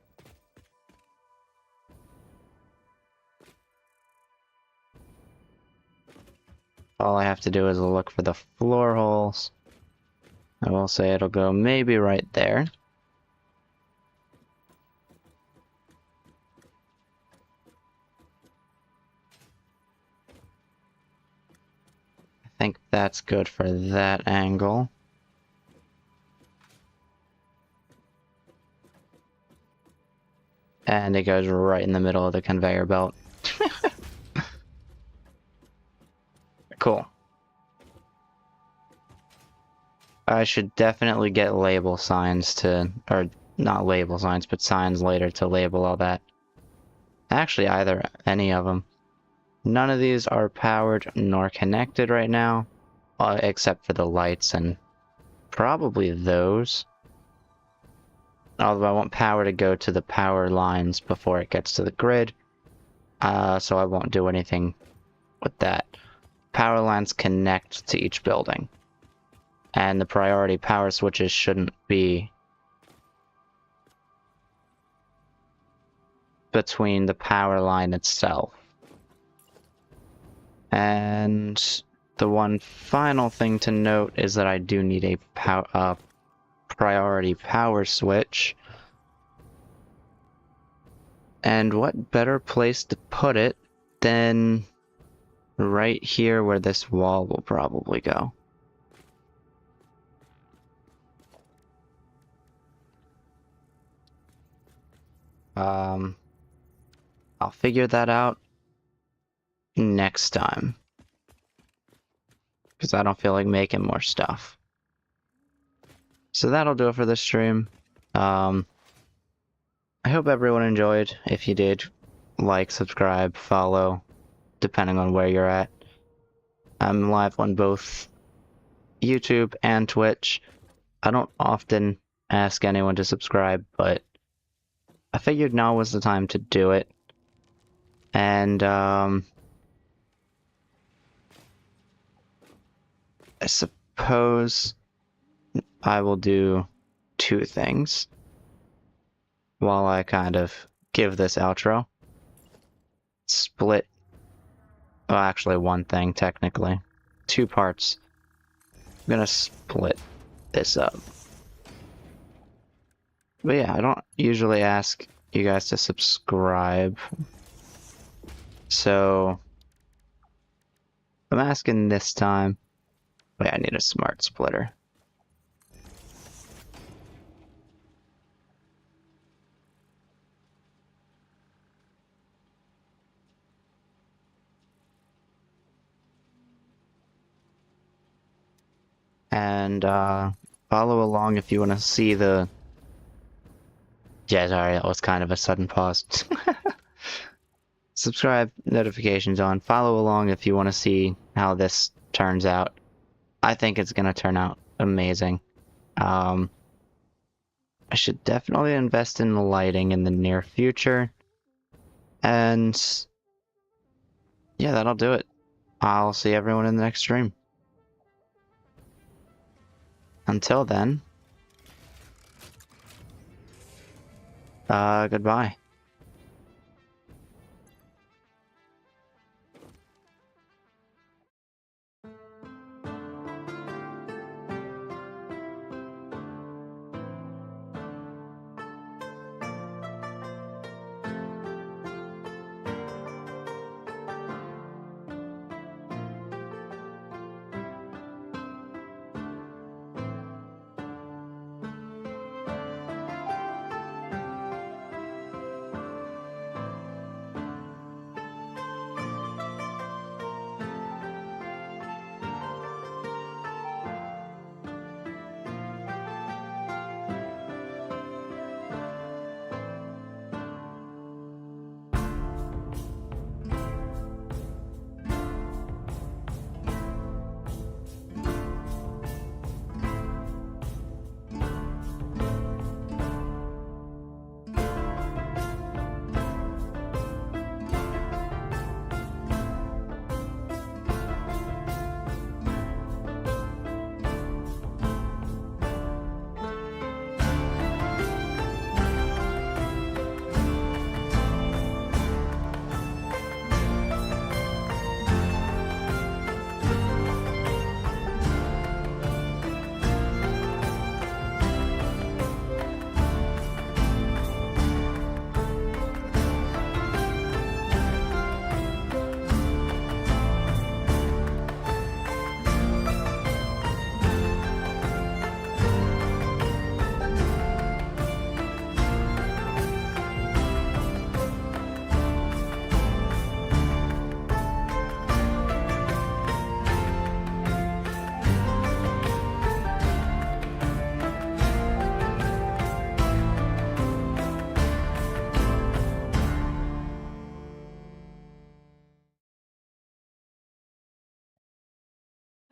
All I have to do is look for the floor holes. I will say it'll go maybe right there. I think that's good for that angle. And it goes right in the middle of the conveyor belt. Cool. I should definitely get label signs to, or not label signs, but signs later to label all that. Actually, any of them. None of these are powered nor connected right now, except for the lights and probably those. Although I want power to go to the power lines before it gets to the grid, so I won't do anything with that. Power lines connect to each building, and the priority power switches shouldn't be between the power line itself. And the one final thing to note is that I do need a priority power switch. And what better place to put it than right here where this wall will probably go. I'll figure that out next time, because I don't feel like making more stuff. So that'll do it for this stream. I hope everyone enjoyed. If you did, like, subscribe, follow, depending on where you're at. I'm live on both YouTube and Twitch. I don't often ask anyone to subscribe, but I figured now was the time to do it. And I suppose I will do two things while I kind of give this outro. Split, well, actually one thing technically, 2 parts. I'm gonna split this up. But yeah, I don't usually ask you guys to subscribe, so I'm asking this time. Wait, I need a smart splitter. And follow along if you want to see the... Yeah, sorry, that was kind of a sudden pause. Subscribe, notifications on, follow along if you want to see how this turns out. I think it's going to turn out amazing. I should definitely invest in the lighting in the near future. And yeah, that'll do it. I'll see everyone in the next stream. Until then, goodbye.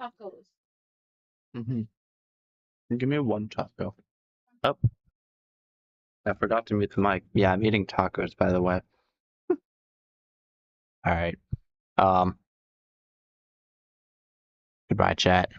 Tacos. Mm-hmm. Give me one taco. Oh, I forgot to mute the mic. Yeah, I'm eating tacos, by the way. All right. Goodbye, chat.